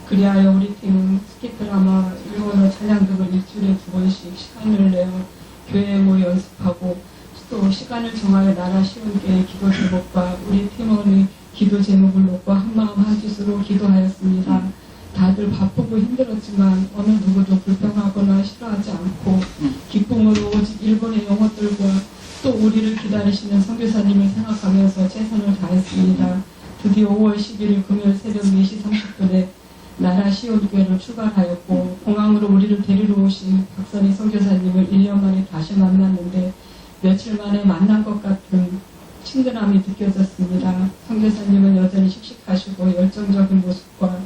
그리하여 우리 팀은 스키드라마, 일본어 찬양 등을 일주일에 2번씩 시간을 내어 교회에 모여 연습하고, 또 시간을 정하여 나라 시온교회 기도 제목과 우리 팀원의 기도 제목을 놓고 한마음 한뜻으로 기도하였습니다. 다들 바쁘고 힘들었지만 어느 누구도 불평하거나 싫어하지 않고 기쁨으로 오직 일본의 영혼들과 또 우리를 기다리시는 선교사님을 생각하면서 최선을 다했습니다. 드디어 5월 11일 금요일 새벽 4시 30분에 나라 시온교회를 출발하였고, 공항으로 우리를 데리러 오신 박선희 선교사님을 1년 만에 다시 만났는데 며칠 만에 만난 것 같은 친근함이 느껴졌습니다. 선교사님은 여전히 씩씩하시고 열정적인 모습과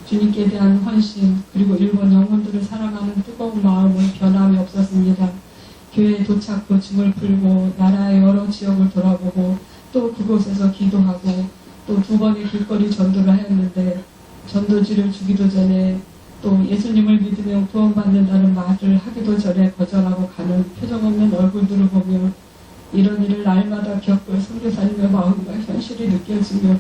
주님께 대한 헌신, 그리고 일본 영혼들을 사랑하는 뜨거운 마음은 변함이 없었습니다. 교회에 도착 후 짐을 풀고 나라의 여러 지역을 돌아보고 또 그곳에서 기도하고 또 2번의 길거리 전도를 하였는데, 전도지를 주기도 전에 또 예수님을 믿으면 구원받는다는 말을 하기도 전에 거절하고 가는 표정 없는 얼굴들을 보며 이런 일을 날마다 겪을 선교사님의 마음과 현실이 느껴지며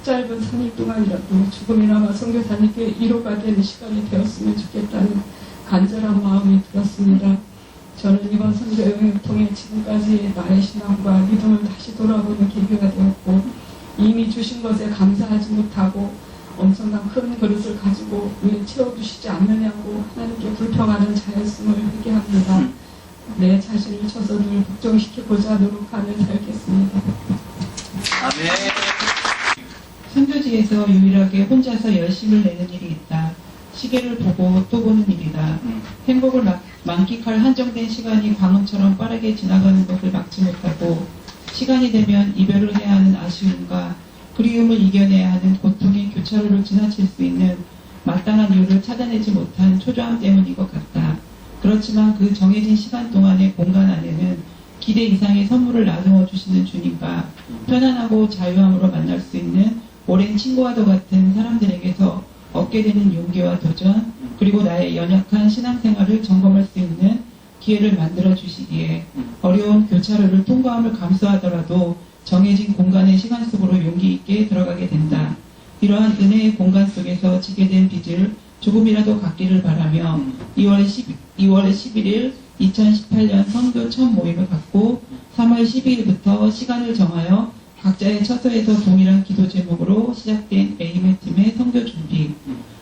짧은 3일 동안이라도 조금이나마 선교사님께 위로가 되는 시간이 되었으면 좋겠다는 간절한 마음이 들었습니다. 저는 이번 선교 여행을 통해 지금까지 나의 신앙과 믿음을 다시 돌아보는 계기가 되었고, 이미 주신 것에 감사하지 못하고 엄청난 큰 그릇을 가지고 왜 채워주시지 않느냐고 하나님께 불평하는 자였음을 회개합니다. 내 자신을 쳐서 늘 복종시키고자 노력하며 살겠습니다. 아멘. 선교지에서 유일하게 혼자서 열심을 내는 일이 있다. 시계를 보고 또 보는 일이다. 행복을 만끽할 한정된 시간이 광음처럼 빠르게 지나가는 것을 막지 못하고, 시간이 되면 이별을 해야 하는 아쉬움과 그리움을 이겨내야 하는 고통의 교차로를 지나칠 수 있는 마땅한 이유를 찾아내지 못한 초조함 때문인 것 같다. 그렇지만 그 정해진 시간 동안의 공간 안에는 기대 이상의 선물을 나누어 주시는 주님과 편안하고 자유함으로 만날 수 있는 오랜 친구와도 같은 사람들에게서 얻게 되는 용기와 도전, 그리고 나의 연약한 신앙생활을 점검할 수 있는 기회를 만들어 주시기에 어려운 교차로를 통과함을 감수하더라도 정해진 공간의 시간 속으로 용기 있게 들어가게 된다. 이러한 은혜의 공간 속에서 지게 된 빚을 조금이라도 갚기를 바라며 2월 11일 2018년 선교 첫 모임을 갖고 3월 12일부터 시간을 정하여 각자의 처소에서 동일한 기도 제목으로 시작된 에이메 팀의 선교 준비,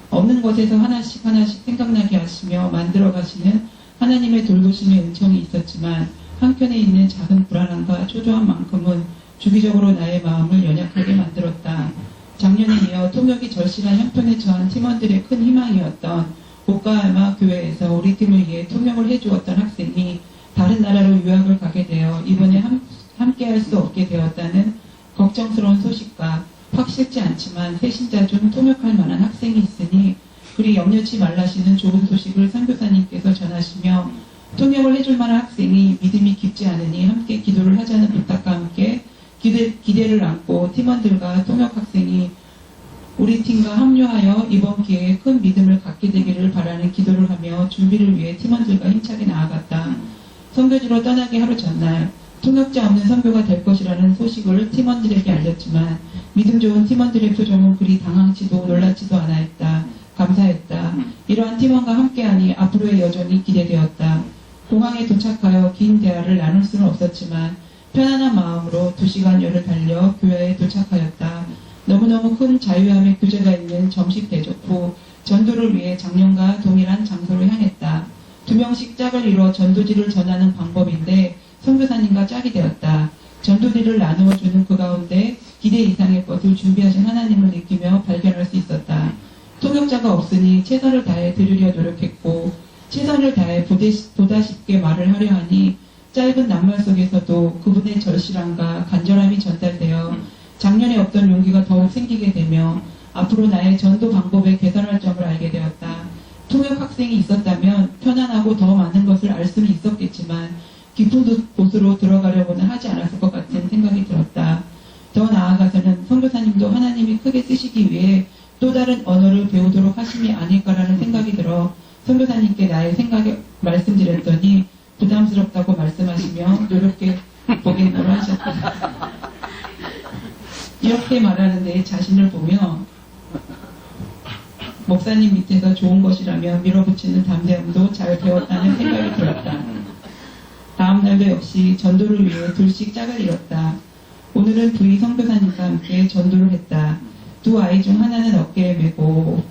없는 것에서 하나씩 생각나게 하시며 만들어 가시는 하나님의 돌보심의 은총이 있었지만, 한편에 있는 작은 불안함과 초조함만큼은 주기적으로 나의 마음을 연약하게 만들었다. 작년에 이어 통역이 절실한 형편에 처한 팀원들의 큰 희망이었던 오카야마 교회에서 우리 팀을 위해 통역을 해주었던 학생이 다른 나라로 유학을 가게 되어 이번에 함께할 수 없게 되었다는 걱정스러운 소식과 확실치 않지만 새신자 중 통역할 만한 학생이 있으니 그리 염려치 말라시는 좋은 소식을 선교사님께서 전하시며 통역을 해줄 만한 학생이 믿음이 깊지 않으니 함께 기도를 하자는 부탁과 함께 기대를 안고 팀원들과 통역 학생이 우리 팀과 합류하여 이번 기회에 큰 믿음을 갖게 되기를 바라는 기도를 하며 준비를 위해 팀원들과 힘차게 나아갔다. 선교지로 떠나기 하루 전날 통역자 없는 선교가 될 것이라는 소식을 팀원들에게 알렸지만 믿음 좋은 팀원들의 표정은 그리 당황치도 놀랍지도 않아했다. 감사했다. 이러한 팀원과 함께하니 앞으로의 여정이 기대되었다. 공항에 도착하여 긴 대화를 나눌 수는 없었지만 편안한 마음으로 2시간 여를 달려 교회에 도착하였다. 너무너무 큰 자유함의 교제가 있는 정식 대접 후 전도를 위해 작년과 동일한 장소로 향했다. 2명씩 짝을 이뤄 전도지를 전하는 방법인데 선교사님과 짝이 되었다. 전도지를 나누어주는 그 가운데 기대 이상의 것을 준비하신 하나님을 느끼며 발견할 수 있었다. 통역자가 없으니 최선을 다해 들으려 노력했고 최선을 다해 보다 쉽게 말을 하려 하니 짧은 낱말 속에서도 그분의 절실함과 간절함이 전달되어 작년에 없던 용기가 더욱 생기게 되며 앞으로 나의 전도 방법에 개선할 점을 알게 되었다. 통역 학생이 있었다면 편안하고 더 많은 것을 알 수는 있었겠지만 깊은 곳으로 들어가려고는 하지 않았을 것 같은 생각이 들었다. 더 나아가서는 선교사님도 하나님이 크게 쓰시기 위해 또 다른 언어를 배우도록 하심이 아닐까라는 생각이 들어 선교사님께 나의 생각을 말씀드렸더니 부담스럽다고 말씀하시며 노력해 보겠노라 하셨다. 이렇게 말하는 데 자신을 보며 목사님 밑에서 좋은 것이라며 밀어붙이는 담대함도 잘 배웠다는 생각이 들었다. 다음 날도 역시 전도를 위해 둘씩 짝을 이뤘다. 오늘은 두이 선교사님과 함께 전도를 했다. 두 아이 중 하나는 어깨에 메고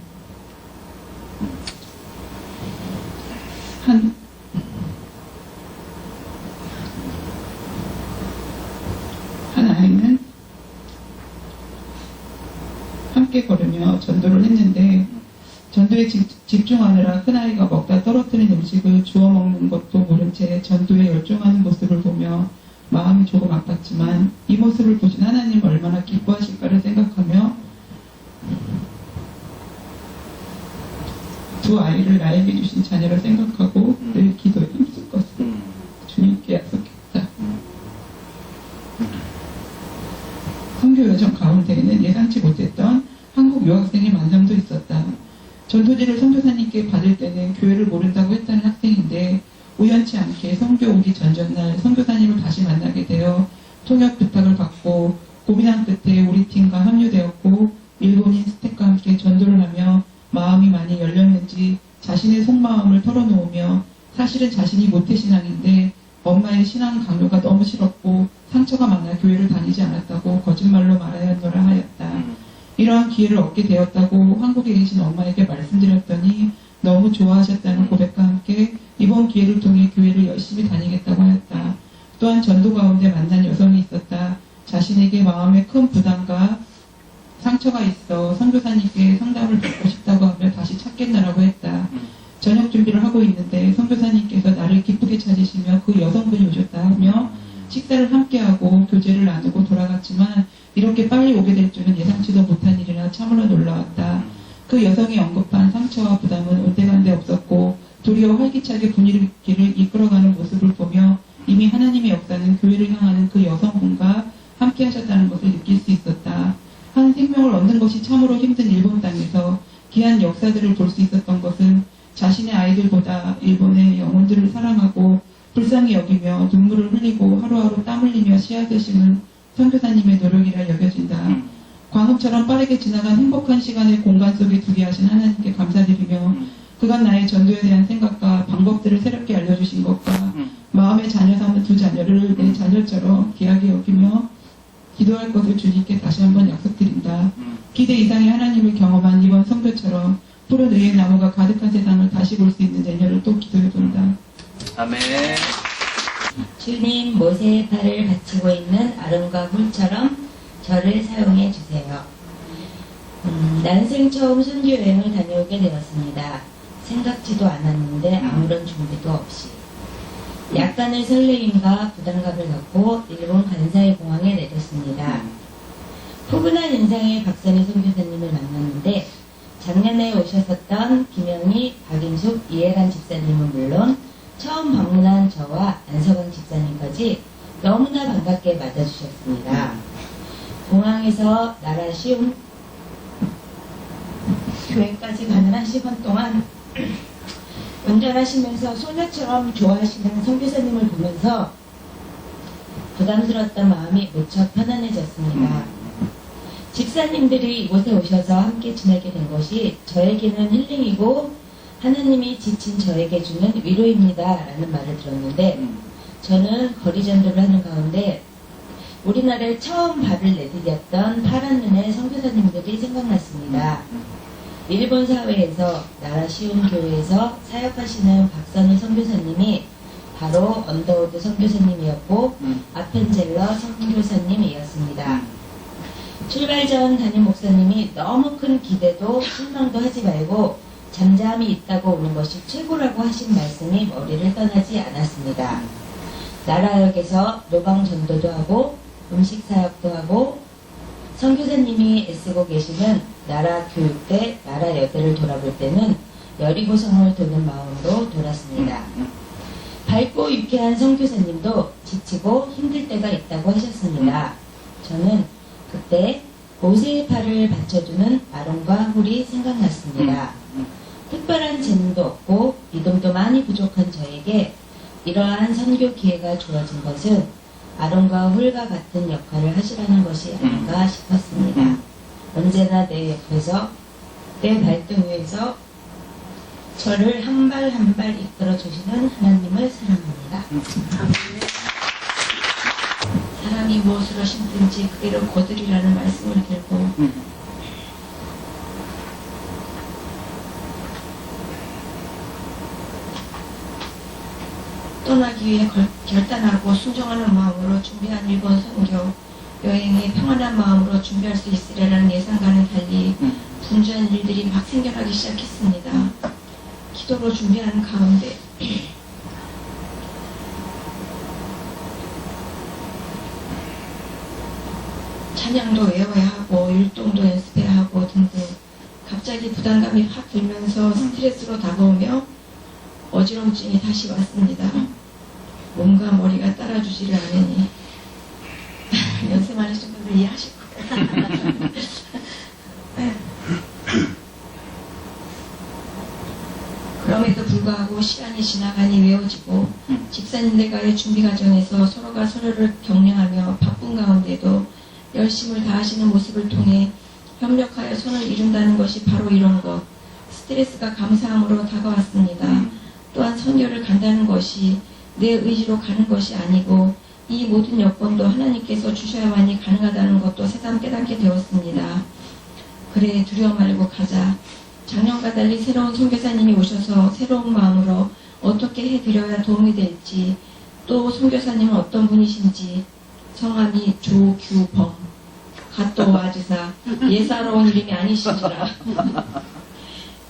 한 아이는 함께 걸으며 전도를 했는데 전도에 집중하느라 큰아이가 먹다 떨어뜨린 음식을 주워 먹는 것도 모른 채 전도에 열중하는 모습을 보며 마음이 조금 아팠지만 이 모습을 보신 하나님 얼마나 기뻐하실까를 생각하며 두 아이를 나에게 주신 자녀를 생각하고 늘 기도에 힘쓸 것을 주님께 약속했다. 선교 여정 가운데에는 예상치 못했던 한국 유학생의 만남도 있었다. 전도지를 선교사님께 받을 때는 교회를 모른다고 했다는 학생인데 우연치 않게 선교 오기 전날 선교사님을 다시 만나게 되어 통역 부탁을 받고 고민한 끝에 우리 팀과 합류되었고 일본인 스태프과 함께 전도를 하며 마음이 많이 열렸는지 자신의 속마음을 털어놓으며 사실은 자신이 모태신앙인데 엄마의 신앙 강요가 너무 싫었고 상처가 많아 교회를 다니지 않았다고 거짓말로 말하였노라 하였다. 이러한 기회를 얻게 되었다고 한국에 계신 엄마에게 말씀드렸더니 너무 좋아하셨다는 고백과 함께 이번 기회를 통해 교회를 열심히 다니겠다고 하였다. 또한 전도 가운데 만난 여성이 있었다. 자신에게 마음에 큰 부담과 상처가 있어 선교사님께 상담을 받고 싶다고 하며 다시 찾겠나라고 했다. 저녁 준비를 하고 있는데 선교사님께서 나를 기쁘게 찾으시며 그 여성분이 오셨다 하며 식사를 함께하고 교제를 나누고 돌아갔지만 이렇게 빨리 오게 될 줄은 예상치도 못한 일이라 참으로 놀라웠다. 그 여성이 언급한 상처와 부담은 온데간데 없었고 도리어 활기차게 분위기를 이끌어가는 모습을 보며 이미 하나님의 역사는 교회를 향하는 그 여성분과 함께 하셨다는 것을 느낄 수 있었다. 한 생명을 얻는 것이 참으로 힘든 일본 땅에서 귀한 역사들을 볼 수 있었던 것은 자신의 아이들보다 일본의 영혼들을 사랑하고 불쌍히 여기며 눈물을 흘리고 하루하루 땀 흘리며 씨앗을 심은 선교사님의 노력이라 여겨진다. 광음처럼 빠르게 지나간 행복한 시간을 공간 속에 두게 하신 하나님께 감사드리며 그간 나의 전도에 대한 생각과 방법들을 새롭게 알려주신 것과 마음의 자녀 삼은 두 자녀를 내 자녀처럼 귀하게 여기며 기도할 것을 주님께 다시 한번 약속드린다. 기대 이상의 하나님을 경험한 이번 선교처럼 푸른 의의 나무가 가득한 세상을 다시 볼 수 있는 내년을 또 기도해본다. 아멘. 주님 모세의 팔을 받치고 있는 아름과 굴처럼 저를 사용해 주세요. 난생 처음 선교 여행을 다녀오게 되었습니다. 생각지도 않았는데 아무런 준비도 없이 약간의 설레임과 부담감을 갖고 일본 관사이 공항에 내렸습니다. 포근한 인상의 박선희 선교사님을 만났는데 작년에 오셨었던 김영희, 박인숙, 이해란 집사님은 물론 처음 방문한 저와 안서강 집사님까지 너무나 반갑게 맞아주셨습니다. 공항에서 나라 시움 교회까지 가는 1시간 동안 운전하시면서 소녀처럼 좋아하시는 선교사님을 보면서 부담스러웠던 마음이 무척 편안해졌습니다. 집사님들이 이곳에 오셔서 함께 지내게 된 것이 저에게는 힐링이고 하나님이 지친 저에게 주는 위로입니다 라는 말을 들었는데 저는 거리 전도를 하는 가운데 우리나라에 처음 발을 내디뎠던 파란 눈의 선교사님들이 생각났습니다. 일본 사회에서 나라 시온 교회에서 사역하시는 박선희 선교사님이 바로 언더우드 선교사님이었고 아펜젤러 선교사님이었습니다. 출발 전 담임 목사님이 너무 큰 기대도 실망도 하지 말고 잠잠히 있다고 오는 것이 최고라고 하신 말씀이 머리를 떠나지 않았습니다. 나라역에서 노방 전도도 하고 음식 사역도 하고 선교사님이 애쓰고 계시는 나라 교육대, 나라 여대를 돌아볼 때는 여리고성을 도는 마음으로 돌았습니다. 밝고 유쾌한 선교사님도 지치고 힘들 때가 있다고 하셨습니다. 저는 그때 모세의 팔을 받쳐주는 아론과 홀이 생각났습니다. 특별한 재능도 없고 믿음도 많이 부족한 저에게 이러한 선교 기회가 주어진 것은 아론과 홀과 같은 역할을 하시라는 것이 아닌가 싶었습니다. 언제나 내 옆에서 내 발등 위에서 저를 한 발 한 발 이끌어 주시는 하나님을 사랑합니다. 사람이 무엇으로 심든지 그대로 거두리라는 말씀을 들고 떠나기 위해 결단하고 순종하는 마음으로 준비한 일본 선교 여행에 평안한 마음으로 준비할 수 있으리라는 예상과는 달리 분주한 일들이 막 생겨나기 시작했습니다. 기도로 준비하는 가운데 찬양도 외워야 하고 율동도 연습해야 하고 등등 갑자기 부담감이 확 들면서 스트레스로 다가오며 어지럼증이 다시 왔습니다. 몸과 머리가 따라주지를 않으니 연세만 하신 분들 이해하실 거예요. 그럼에도 불구하고 시간이 지나가니 외워지고 집사님들과의 준비 과정에서 서로가 서로를 격려하며 바쁜 가운데도 열심을 다하시는 모습을 통해 협력하여 손을 이룬다는 것이 바로 이런 것, 스트레스가 감사함으로 다가왔습니다. 또한 선교를 간다는 것이 내 의지로 가는 것이 아니고 이 모든 여건도 하나님께서 주셔야만이 가능하다는 것도 새삼 깨닫게 되었습니다. 그래 두려워 말고 가자. 작년과 달리 새로운 선교사님이 오셔서 새로운 마음으로 어떻게 해드려야 도움이 될지 또 선교사님은 어떤 분이신지 성함이 조규범 갓도 와주사 예사로운 이름이 아니시더라.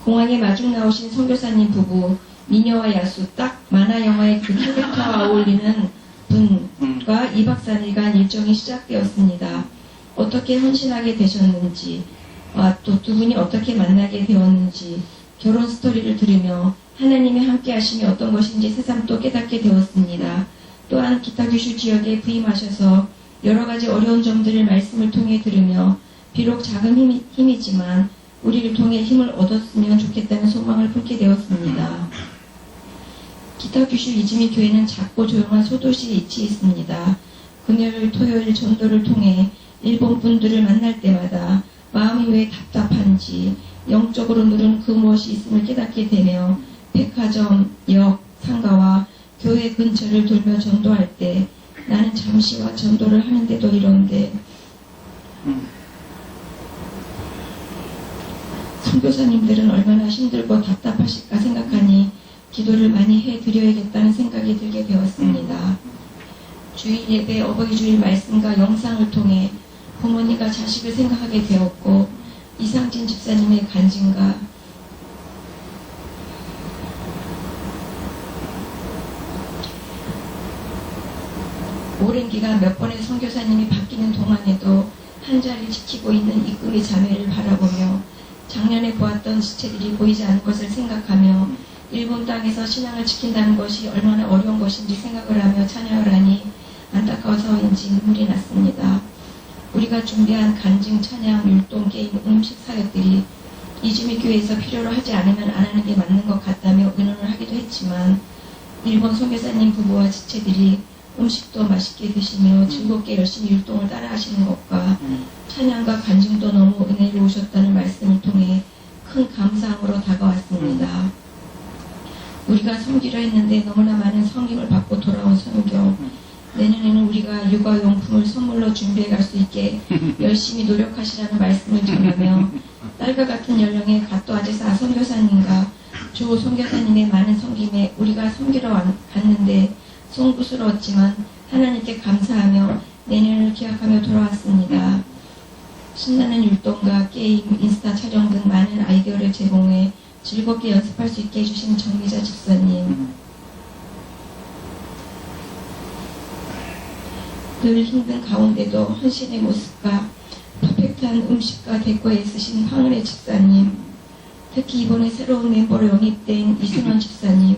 공항에 마중 나오신 선교사님 부부 미녀와 야수 딱 만화 영화의 그 캐릭터와 어울리는 분과 2박 4일간 일정이 시작되었습니다. 어떻게 헌신하게 되셨는지 또 두 분이 어떻게 만나게 되었는지 결혼 스토리를 들으며 하나님이 함께 하심이 어떤 것인지 새삼 또 깨닫게 되었습니다. 또한 기타 규슈 지역에 부임하셔서 여러 가지 어려운 점들을 말씀을 통해 들으며 비록 작은 힘이지만 우리를 통해 힘을 얻었으면 좋겠다는 소망을 품게 되었습니다. 기타 규슈 이즈미 교회는 작고 조용한 소도시에 위치해 있습니다. 금요일, 토요일 전도를 통해 일본 분들을 만날 때마다 마음이 왜 답답한지 영적으로 누른 그 무엇이 있음을 깨닫게 되며 백화점, 역, 상가와 교회 근처를 돌며 전도할 때 나는 잠시와 전도를 하는데도 이런데 선교사님들은 얼마나 힘들고 답답하실까 생각하니 기도를 많이 해드려야겠다는 생각이 들게 되었습니다. 주일 예배, 어버이 주일 말씀과 영상을 통해 부모님과 자식을 생각하게 되었고 이상진 집사님의 간증과 오랜 기간 몇 번의 선교사님이 바뀌는 동안에도 한 자리를 지키고 있는 이끌이 자매를 바라보며 작년에 보았던 지체들이 보이지 않는 것을 생각하며 일본 땅에서 신앙을 지킨다는 것이 얼마나 어려운 것인지 생각을 하며 찬양을 하니 안타까워서인지 눈물이 났습니다. 우리가 준비한 간증, 찬양, 율동, 게임, 음식 사역들이 이주미 교회에서 필요로 하지 않으면 안 하는 게 맞는 것 같다며 의논을 하기도 했지만 일본 선교사님 부부와 지체들이 음식도 맛있게 드시며 즐겁게 열심히 율동을 따라 하시는 것과 찬양과 간증도 너무 은혜로우셨다는 말씀을 통해 큰 감사함으로 다가왔습니다. 우리가 섬기려 했는데 너무나 많은 성김을 받고 돌아온 선교. 내년에는 우리가 육아용품을 선물로 준비해 갈 수 있게 열심히 노력하시라는 말씀을 전하며 딸과 같은 연령의 갓도 아제사 선교사님과 조 선교사님의 많은 섬김에 우리가 섬기러 갔는데 송구스러웠지만 하나님께 감사하며 내년을 기약하며 돌아왔습니다. 신나는 율동과 게임, 인스타 촬영 등 많은 아이디어를 제공해 즐겁게 연습할 수 있게 해주신 정미자 집사님, 늘 힘든 가운데도 헌신의 모습과 퍼펙트한 음식과 데코에 쓰신 황은혜 집사님, 특히 이번에 새로운 멤버로 영입된 이승원 집사님,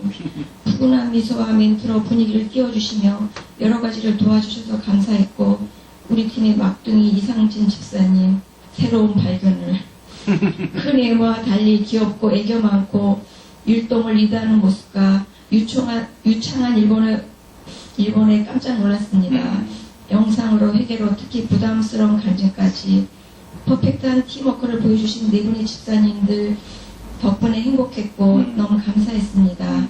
푸근한 미소와 멘트로 분위기를 띄워주시며 여러 가지를 도와주셔서 감사했고, 우리 팀의 막둥이 이상진 집사님, 새로운 발견을 큰 애와 달리 귀엽고 애교 많고 율동을 리드하는 모습과 유창한 일본에 깜짝 놀랐습니다. 영상으로 회개로 특히 부담스러운 간증까지 퍼펙트한 팀워크를 보여주신 네 분의 집사님들 덕분에 행복했고 너무 감사했습니다.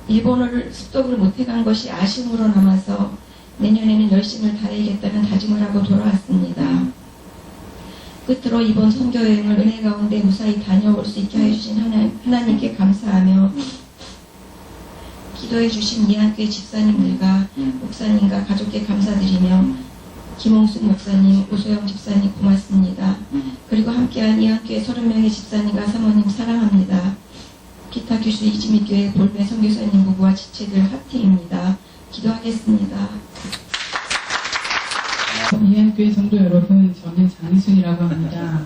일본어를 습득을 못해간 것이 아쉬움으로 남아서 내년에는 열심을 다해야겠다는 다짐을 하고 돌아왔습니다. 끝으로 이번 선교여행을 은혜 가운데 무사히 다녀올 수 있게 해주신 하나님께 감사하며 기도해 주신 이한교회 집사님들과 목사님과 가족께 감사드리며 김홍숙 목사님, 오소영 집사님 고맙습니다. 그리고 함께한 이한교회 30명의 집사님과 사모님 사랑합니다. 기타 교수 이지미교회 볼배 선교사님 부부와 지체들 하트입니다. 기도하겠습니다. 이한교회 성도 여러분, 저는 장희순이라고 합니다.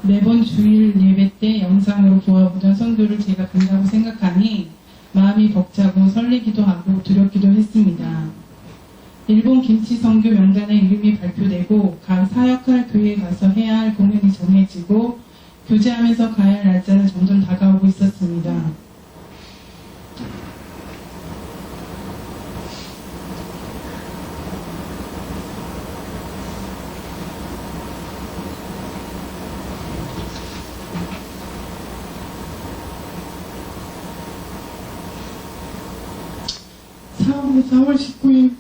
매번 주일 예배 때 영상으로 보아보던 선교를 제가 간다고 생각하니 마음이 벅차고 설레기도 하고 두렵기도 했습니다. 일본 김치 선교 명단의 이름이 발표되고 각 사역할 교회에 가서 해야 할 공연이 정해지고 교제하면서 가야 할 날짜는 점점 다가오고 있었습니다. 네, 4월 19일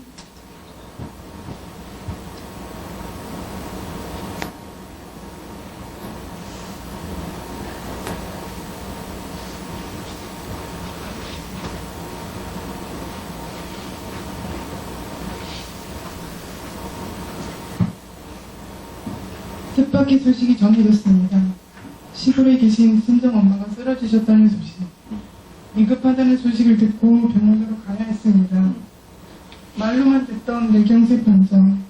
뜻밖의 소식이 전해졌습니다. 시골에 계신 친정 엄마가 쓰러지셨다는 소식. 위급하다는 소식을 듣고 병원으로 가야 했습니다. 말로만 듣던 뇌경색 판정.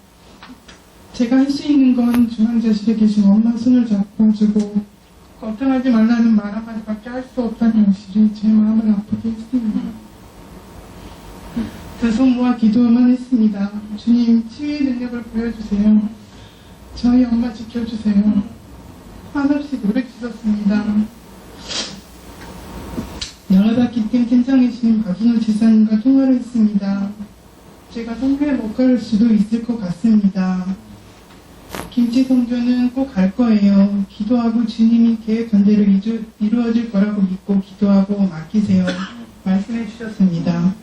제가 할 수 있는 건 중환자실에 계신 엄마 손을 잡아주고 걱정하지 말라는 말 한마디밖에 할 수 없다는 현실이 제 마음을 아프게 했습니다. 두 손 모아 기도만 했습니다. 주님, 치유의 능력을 보여주세요. 저희 엄마 지켜주세요. 한없이 노래 지었습니다. 나라다키팀 팀장이신 박인호 지사님과 통화를 했습니다. 제가 선교에 못 갈 수도 있을 것 같습니다. 김치 선교는 꼭 갈 거예요. 기도하고 주님이 계획한 대로 이루어질 거라고 믿고 기도하고 맡기세요. 말씀해 주셨습니다.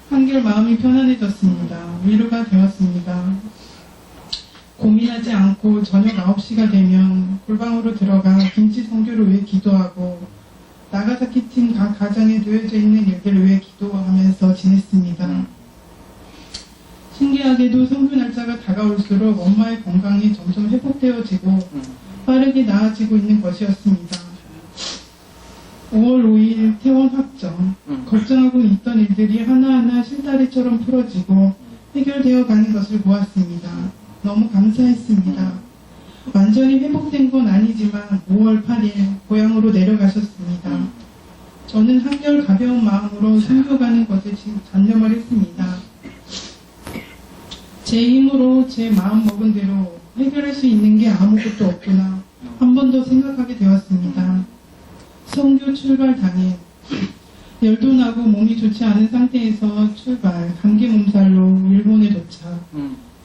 한결 마음이 편안해졌습니다. 위로가 되었습니다. 고민하지 않고 저녁 9시가 되면 골방으로 들어가 김치 선교를 위해 기도하고 나가사키 팀 각 가정에 놓여져 있는 일들을 위해 기도하면서 지냈습니다. 신기하게도 선교 날짜가 다가올수록 엄마의 건강이 점점 회복되어지고 빠르게 나아지고 있는 것이었습니다. 5월 5일 퇴원 확정. 걱정하고 있던 일들이 하나하나 실다리처럼 풀어지고 해결되어 가는 것을 보았습니다. 너무 감사했습니다. 완전히 회복된 건 아니지만 5월 8일 고향으로 내려가셨습니다. 저는 한결 가벼운 마음으로 섬겨가는 것을 잔념을 했습니다. 제 힘으로 제 마음 먹은 대로 해결할 수 있는 게 아무것도 없구나 한 번 더 생각하게 되었습니다. 선교 출발 당일 열도 나고 몸이 좋지 않은 상태에서 출발, 감기 몸살로 일본에 도착.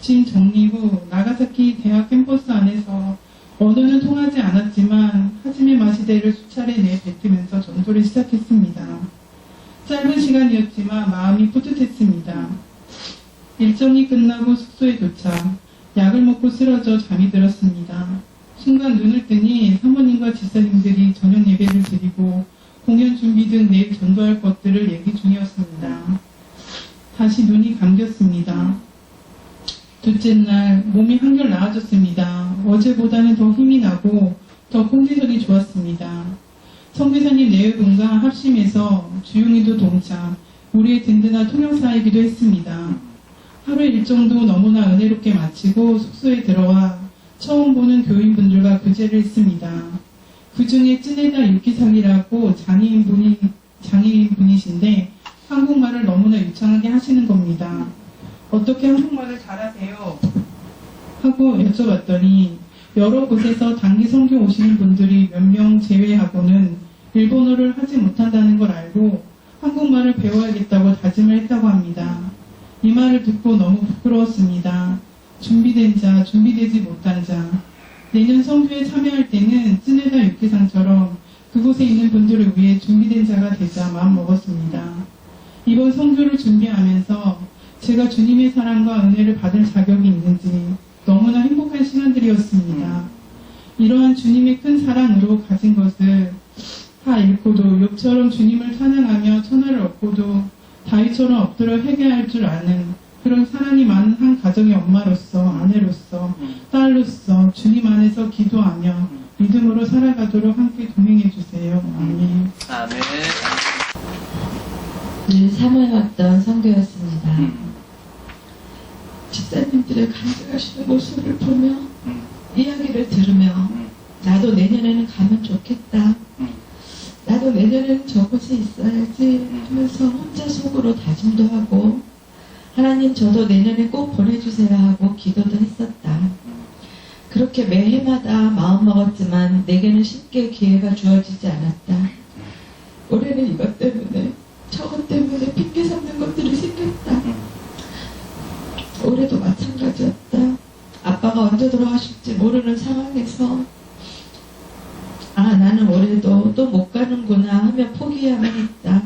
짐 정리 후 나가사키 대학 캠퍼스 안에서 언어는 통하지 않았지만 하지메 마시대를 수차례 내뱉으면서 전도를 시작했습니다. 짧은 시간이었지만 마음이 뿌듯했습니다. 일정이 끝나고 숙소에 도착, 약을 먹고 쓰러져 잠이 들었습니다. 순간 눈을 뜨니 사모님과 집사님들이 저녁 예배를 드리고 공연 준비 등 내일 전도할 것들을 얘기 중이었습니다. 다시 눈이 감겼습니다. 둘째 날 몸이 한결 나아졌습니다. 어제보다는 더 힘이 나고 더 컨디션이 좋았습니다. 선교사님 내외분과 합심해서 주용이도 동참, 우리의 든든한 통역사이기도 했습니다. 하루 일정도 너무나 은혜롭게 마치고 숙소에 들어와 처음 보는 교인분들과 교제를 했습니다. 그 중에 쯔네다 유키상이라고 장애인분이신데 한국말을 너무나 유창하게 하시는 겁니다. 어떻게 한국말을 잘하세요? 하고 여쭤봤더니 여러 곳에서 단기 선교 오시는 분들이 몇 명 제외하고는 일본어를 하지 못한다는 걸 알고 한국말을 배워야겠다고 다짐을 했다고 합니다. 이 말을 듣고 너무 부끄러웠습니다. 준비된 자, 준비되지 못한 자. 내년 선교에 참여할 때는 쯔네다 유키상처럼 그곳에 있는 분들을 위해 준비된 자가 되자 마음먹었습니다. 이번 선교를 준비하면서 제가 주님의 사랑과 은혜를 받을 자격이 있는지 너무나 행복한 시간들이었습니다. 이러한 주님의 큰 사랑으로 가진 것을 다 잃고도 욥처럼 주님을 찬양하며 천하를 얻고도 다윗처럼 엎드려 회개할 줄 아는 그런 사랑이 많은 한 가정의 엄마로서, 아내로서, 딸로서 주님 안에서 기도하며 믿음으로 살아가도록 함께 동행해 주세요. 아멘. 아멘. 늘 사모해왔던 선교였습니다. 집사님들의 간증하시는 모습을 보며 이야기를 들으며 나도 내년에는 가면 좋겠다. 나도 내년에는 저곳에 있어야지 하면서 혼자 속으로 다짐도 하고 하나님 저도 내년에 꼭 보내주세요 하고 기도도 했었다. 그렇게 매해마다 마음먹었지만 내게는 쉽게 기회가 주어지지 않았다. 올해는 이것 때문에 저것 때문에 핑계 삼는 것들이 생겼다. 올해도 마찬가지였다. 아빠가 언제 돌아가실지 모르는 상황에서 나는 올해도 또 못 가는구나 하며 포기해야만 했다.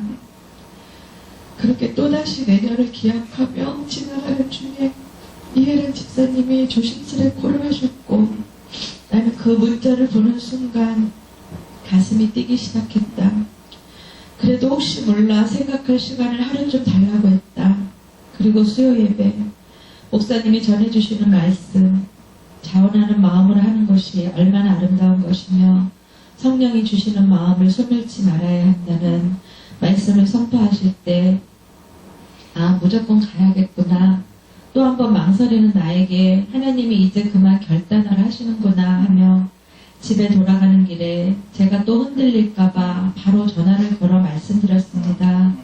그렇게 또다시 내년을 기약하며 지나가는 중에 이혜란 집사님이 조심스레 코를 하셨고 나는 그 문자를 보는 순간 가슴이 뛰기 시작했다. 그래도 혹시 몰라 생각할 시간을 하루 좀 달라고 했다. 그리고 수요 예배 목사님이 전해주시는 말씀 자원하는 마음으로 하는 것이 얼마나 아름다운 것이며 성령이 주시는 마음을 소멸치 말아야 한다는 말씀을 선포하실 때 무조건 가야겠구나. 또 한 번 망설이는 나에게 하나님이 이제 그만 결단을 하시는구나 하며 집에 돌아가는 길에 제가 또 흔들릴까봐 바로 전화를 걸어 말씀드렸습니다.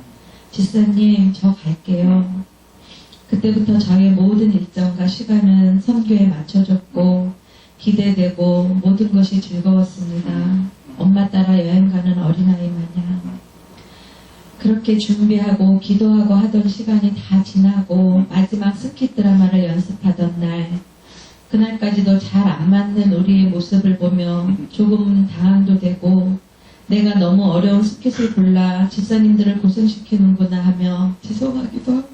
집사님 저 갈게요. 그때부터 저의 모든 일정과 시간은 선교에 맞춰졌고 기대되고 모든 것이 즐거웠습니다. 엄마 따라 여행 가는 어린아이 마냥. 그렇게 준비하고 기도하고 하던 시간이 다 지나고 마지막 스키 드라마를 연습하던 날 그날까지도 잘 안 맞는 우리의 모습을 보며 조금 당황도 되고 내가 너무 어려운 스킷을 골라 집사님들을 고생시키는구나 하며 죄송하기도 하고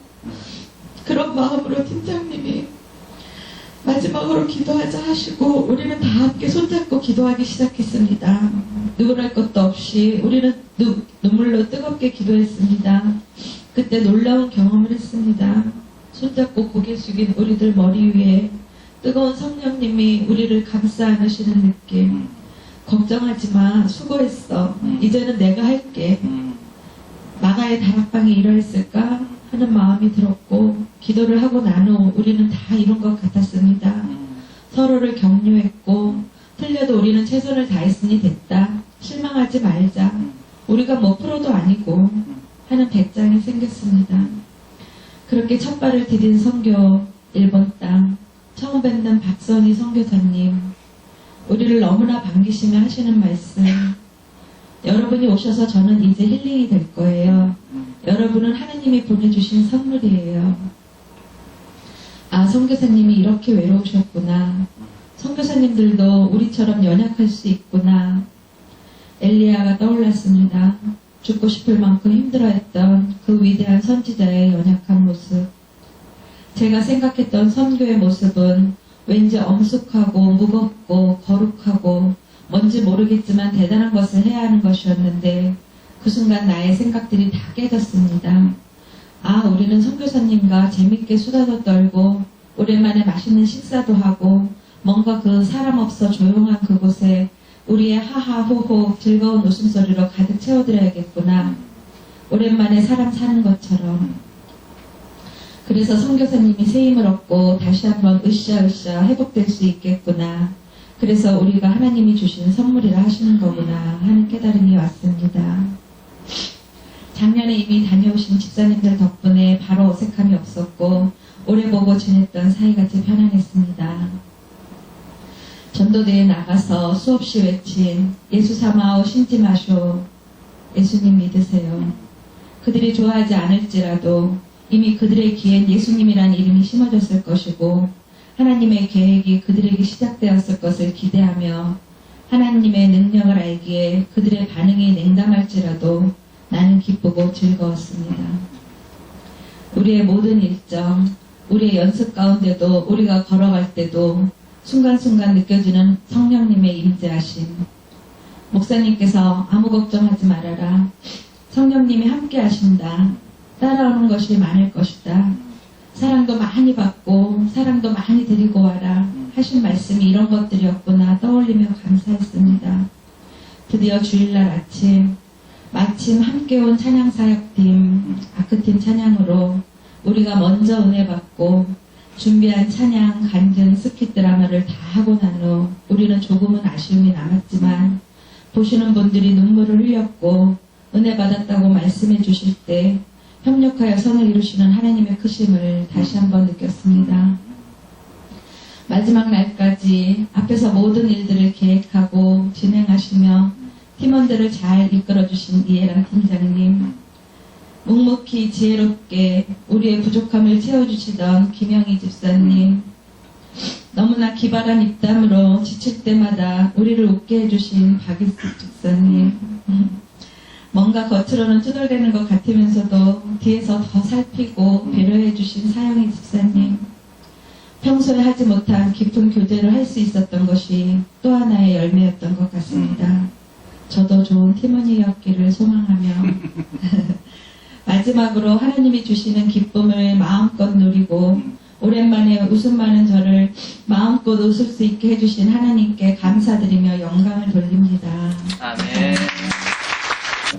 그런 마음으로 팀장님이 마지막으로 기도하자 하시고 우리는 다 함께 손잡고 기도하기 시작했습니다. 누구랄 것도 없이 우리는 눈물로 뜨겁게 기도했습니다. 그때 놀라운 경험을 했습니다. 손잡고 고개 숙인 우리들 머리 위에 뜨거운 성령님이 우리를 감싸 안으시는 느낌. 걱정하지 마. 수고했어. 이제는 내가 할게. 마가의 다락방이 이러했을까? 하는 마음이 들었고 기도를 하고 난 후 우리는 다 이룬 것 같았습니다. 서로를 격려했고 틀려도 우리는 최선을 다했으니 됐다. 실망하지 말자. 우리가 뭐 프로도 아니고 하는 배짱이 생겼습니다. 그렇게 첫 발을 디딘 선교 일본 땅 처음 뵙는 박선희 선교사님 우리를 너무나 반기시며 하시는 말씀 여러분이 오셔서 저는 이제 힐링이 될 거예요. 여러분은 하나님이 보내주신 선물이에요. 아 선교사님이 이렇게 외로우셨구나. 선교사님들도 우리처럼 연약할 수 있구나. 엘리야가 떠올랐습니다. 죽고 싶을 만큼 힘들어했던 그 위대한 선지자의 연약한 모습. 제가 생각했던 선교의 모습은 왠지 엄숙하고 무겁고 거룩하고 뭔지 모르겠지만 대단한 것을 해야 하는 것이었는데 그 순간 나의 생각들이 다 깨졌습니다. 아, 우리는 선교사님과 재밌게 수다도 떨고 오랜만에 맛있는 식사도 하고 뭔가 그 사람 없어 조용한 그곳에 우리의 하하호호 즐거운 웃음소리로 가득 채워드려야겠구나. 오랜만에 사람 사는 것처럼. 그래서 선교사님이 새 힘을 얻고 다시 한번 으쌰으쌰 회복될 수 있겠구나. 그래서 우리가 하나님이 주신 선물이라 하시는 거구나 하는 깨달음이 왔습니다. 작년에 이미 다녀오신 집사님들 덕분에 바로 어색함이 없었고 오래 보고 지냈던 사이같이 편안했습니다. 전도대에 나가서 수없이 외친 예수 삼아오 신지 마쇼 예수님 믿으세요. 그들이 좋아하지 않을지라도 이미 그들의 귀엔 예수님이란 이름이 심어졌을 것이고 하나님의 계획이 그들에게 시작되었을 것을 기대하며 하나님의 능력을 알기에 그들의 반응이 냉담할지라도 나는 기쁘고 즐거웠습니다. 우리의 모든 일정, 우리의 연습 가운데도 우리가 걸어갈 때도 순간순간 느껴지는 성령님의 임재하심. 목사님께서 아무 걱정하지 말아라. 성령님이 함께 하신다. 따라오는 것이 많을 것이다. 사랑도 많이 받고 사랑도 많이 드리고 와라 하신 말씀이 이런 것들이었구나 떠올리며 감사했습니다. 드디어 주일날 아침 마침 함께 온 찬양사역팀 아크팀 찬양으로 우리가 먼저 은혜 받고 준비한 찬양, 간증, 스킷 드라마를 다 하고 난 후 우리는 조금은 아쉬움이 남았지만 보시는 분들이 눈물을 흘렸고 은혜 받았다고 말씀해 주실 때 협력하여 선을 이루시는 하나님의 크심을 다시 한번 느꼈습니다. 마지막 날까지 앞에서 모든 일들을 계획하고 진행하시며 팀원들을 잘 이끌어주신 이해랑 팀장님, 묵묵히 지혜롭게 우리의 부족함을 채워주시던 김영희 집사님, 너무나 기발한 입담으로 지칠 때마다 우리를 웃게 해주신 박일숙 집사님, 뭔가 겉으로는 투덜대는 것 같으면서도 뒤에서 더 살피고 배려해주신 사영희 집사님, 평소에 하지 못한 깊은 교제를 할 수 있었던 것이 또 하나의 열매였던 것 같습니다. 저도 좋은 팀원이었기를 소망하며 마지막으로 하나님이 주시는 기쁨을 마음껏 누리고 오랜만에 웃음 많은 저를 마음껏 웃을 수 있게 해주신 하나님께 감사드리며 영광을 돌립니다. 아멘.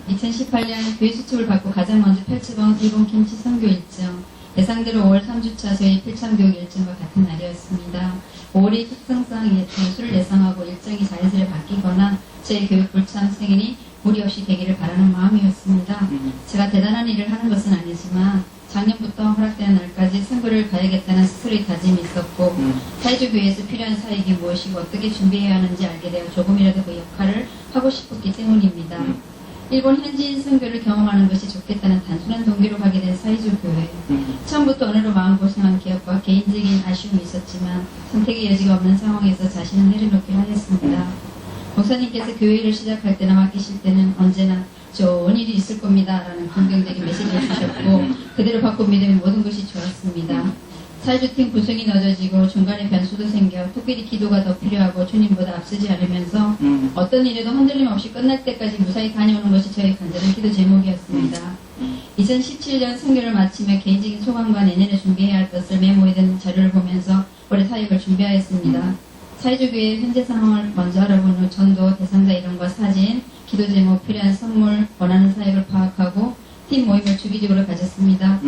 2018년 교회 수첩을 받고 가장 먼저 펼쳐본 일본 김치 선교 일정. 예상대로 5월 3주차 저희 필참교육 일정과 같은 날이었습니다. 5월이 특성상 수를 예상하고 일정이 자연스레 바뀌거나 제 교육 불참 생일이 무리 없이 되기를 바라는 마음이었습니다. 제가 대단한 일을 하는 것은 아니지만 작년부터 허락되는 날까지 선교를 가야겠다는 스스로의 다짐이 있었고 사회주교회에서 필요한 사역이 무엇이고 어떻게 준비해야 하는지 알게 되어 조금이라도 그 역할을 하고 싶었기 때문입니다. 일본 현지인 선교를 경험하는 것이 좋겠다는 단순한 동기로 가게 된 사회주교회. 처음부터 언어로 마음고생한 기업과 개인적인 아쉬움이 있었지만 선택의 여지가 없는 상황에서 자신을 내려놓기로 하였습니다. 목사님께서 교회를 시작할 때나 맡기실 때는 언제나 좋은 일이 있을 겁니다 라는 긍정적인 메시지를 주셨고 그대로 바꿔 믿으면 모든 것이 좋았습니다. 사회주팀 구성이 늦어지고 중간에 변수도 생겨 특별히 기도가 더 필요하고 주님보다 앞서지 않으면서 어떤 일에도 흔들림 없이 끝날 때까지 무사히 다녀오는 것이 저의 간절한 기도 제목이었습니다. 2017년 선교를 마치며 개인적인 소감과 내년에 준비해야 할 것을 메모해 둔 자료를 보면서 올해 사역을 준비하였습니다. 사회주교의 현재 상황을 먼저 알아본 후 전도, 대상자 이름과 사진, 기도 제목, 필요한 선물, 원하는 사역을 파악하고 팀 모임을 주기적으로 가졌습니다.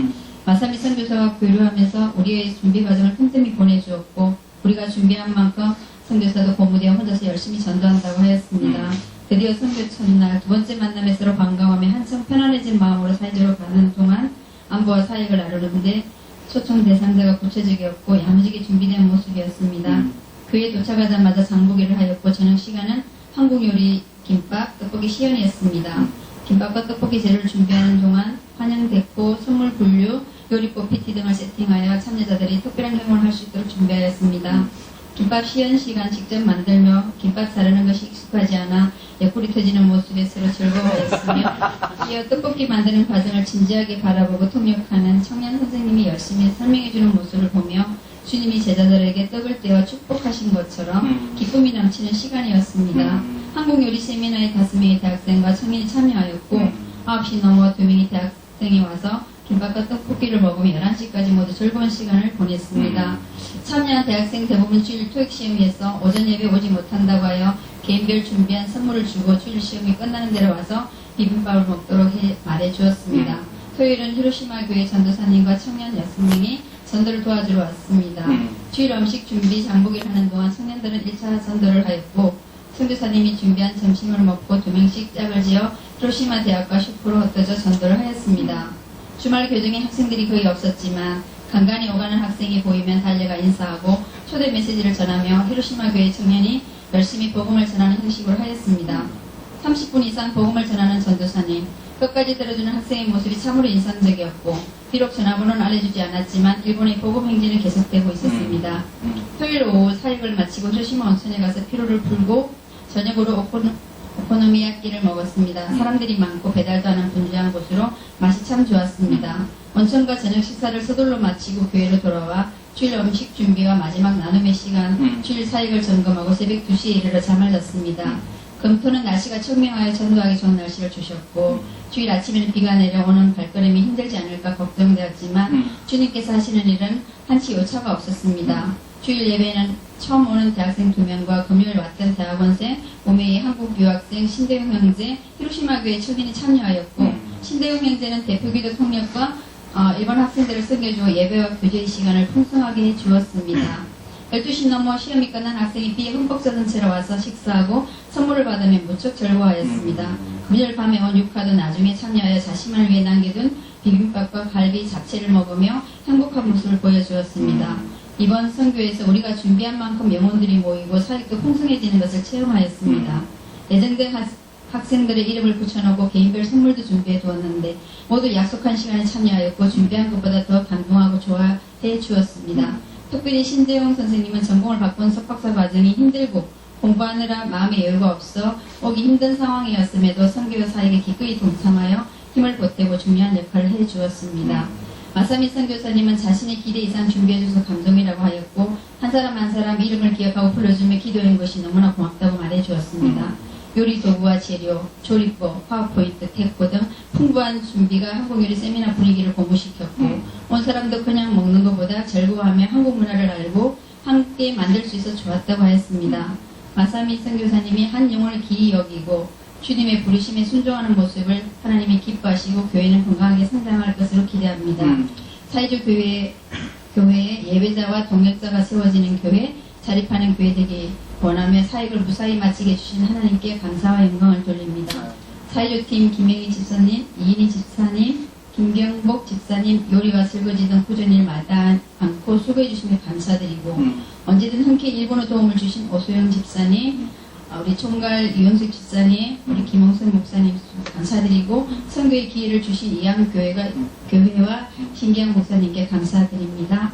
마사미 선교사와 교류하면서 우리의 준비 과정을 틈틈이 보내주었고 우리가 준비한 만큼 선교사도 고무되어 혼자서 열심히 전도한다고 하였습니다. 드디어 선교 첫날 두 번째 만남에 서로 반가워하며 한층 편안해진 마음으로 사이즈로 가는 동안 안부와 사역을 나누는데 초청 대상자가 구체적이었고 야무지게 준비된 모습이었습니다. 그에 도착하자마자 장보기를 하였고 저녁 시간은 한국 요리 김밥, 떡볶이 시연이었습니다. 김밥과 떡볶이 재료를 준비하는 동안 환영 데코, 선물 분류, 요리법 PT 등을 세팅하여 참여자들이 특별한 경험을 할 수 있도록 준비하였습니다. 김밥 시연 시간 직접 만들며 김밥 자르는 것이 익숙하지 않아 옆구리 터지는 모습에 서로 즐거워했으며 이어 떡볶이 만드는 과정을 진지하게 바라보고 통역하는 청년 선생님이 열심히 설명해주는 모습을 보며 주님이 제자들에게 떡을 떼어 축복하신 것처럼 기쁨이 넘치는 시간이었습니다. 한국 요리 세미나에 5명의 대학생과 청년이 참여하였고 9시 넘어 2명의 대학생이 와서 김밥과 떡볶이를 먹으며 11시까지 모두 즐거운 시간을 보냈습니다. 참여한 대학생 대부분 주일 토익 시험에서 오전 예배 오지 못한다고 하여 개인별 준비한 선물을 주고 주일 시험이 끝나는 데로 와서 비빔밥을 먹도록 말해주었습니다. 토요일은 히로시마 교회 전도사님과 청년 6명이 전도를 도와주러 왔습니다. 주일 음식 준비 장보기를 하는 동안 청년들은 1차 전도를 하였고 선교사님이 준비한 점심을 먹고 2명씩 짝을 지어 히로시마 대학과 슈퍼로 흩어져 전도를 하였습니다. 주말 교정에 학생들이 거의 없었지만 간간히 오가는 학생이 보이면 달려가 인사하고 초대 메시지를 전하며 히로시마 교회 청년이 열심히 복음을 전하는 형식으로 하였습니다. 30분 이상 복음을 전하는 전도사님, 끝까지 들어주는 학생의 모습이 참으로 인상적이었고 비록 전화번호는 알려주지 않았지만 일본의 복음 행진은 계속되고 있었습니다. 토요일 오후 사역을 마치고 히로시마 온천에 가서 피로를 풀고 저녁으로 오코노미야끼를 먹었습니다. 사람들이 많고 배달도 하는 분주한 곳으로 맛이 참 좋았습니다. 온천과 저녁 식사를 서둘러 마치고 교회로 돌아와 주일 음식 준비와 마지막 나눔의 시간, 주일 사역을 점검하고 새벽 2시에 이르러 잠을 잤습니다. 금토는 날씨가 청명하여 전도하기 좋은 날씨를 주셨고 주일 아침에는 비가 내려오는 발걸음이 힘들지 않을까 걱정되었지만 주님께서 하시는 일은 한치 오차가 없었습니다. 주일 예배는 처음 오는 대학생 2명과 금요일 왔던 대학원생, 오메이 한국 유학생, 신대용 형제, 히로시마 교회 청년이 참여하였고 신대용 형제는 대표기도 통역과 일본 학생들을 섬겨주어 예배와 교제의 시간을 풍성하게 해주었습니다. 12시 넘어 시험이 끝난 학생이 비에 흠뻑 젖은 채로 와서 식사하고 선물을 받으며 무척 즐거워하였습니다. 금요일 밤에 온 유카도 나중에 참여하여 자신만을 위해 남겨둔 비빔밥과 갈비, 잡채를 먹으며 행복한 모습을 보여주었습니다. 이번 선교에서 우리가 준비한 만큼 영혼들이 모이고 사역도 풍성해지는 것을 체험하였습니다. 예정된 학생들의 이름을 붙여놓고 개인별 선물도 준비해 두었는데 모두 약속한 시간에 참여하였고 준비한 것보다 더 감동하고 좋아해 주었습니다. 특별히 신재용 선생님은 전공을 바꾼 석박사 과정이 힘들고 공부하느라 마음의 여유가 없어 오기 힘든 상황이었음에도 선교 사역에 기꺼이 동참하여 힘을 보태고 중요한 역할을 해주었습니다. 마사미 선교사님은 자신의 기대 이상 준비해줘서 감동이라고 하였고 한 사람 한 사람 이름을 기억하고 불러주며 기도한 것이 너무나 고맙다고 말해주었습니다. 요리 도구와 재료, 조리법, 파워포인트, 데코 등 풍부한 준비가 한국 요리 세미나 분위기를 고무시켰고 온 사람도 그냥 먹는 것보다 즐거워하며 한국 문화를 알고 함께 만들 수 있어 좋았다고 하였습니다. 마사미 선교사님이 한 영혼을 기이 여기고 주님의 부르심에 순종하는 모습을 하나님이 기뻐하시고 교회는 건강하게 성장할 것으로 기대합니다. 사회주 교회에 예배자와 동역자가 세워지는 교회, 자립하는 교회 되기 원하며 사역을 무사히 마치게 해주신 하나님께 감사와 영광을 돌립니다. 사회주팀 김영희 집사님, 이인희 집사님, 김경복 집사님 요리와 설거지 등 꾸준히 마다 않고 수고해 주시며 감사드리고 언제든 흔쾌히 일본어 도움을 주신 오소영 집사님, 우리 총괄 이용숙 집사님, 우리 김홍선 목사님 감사드리고 선교의 기회를 주신 이양 교회와 신기한 목사님께 감사드립니다.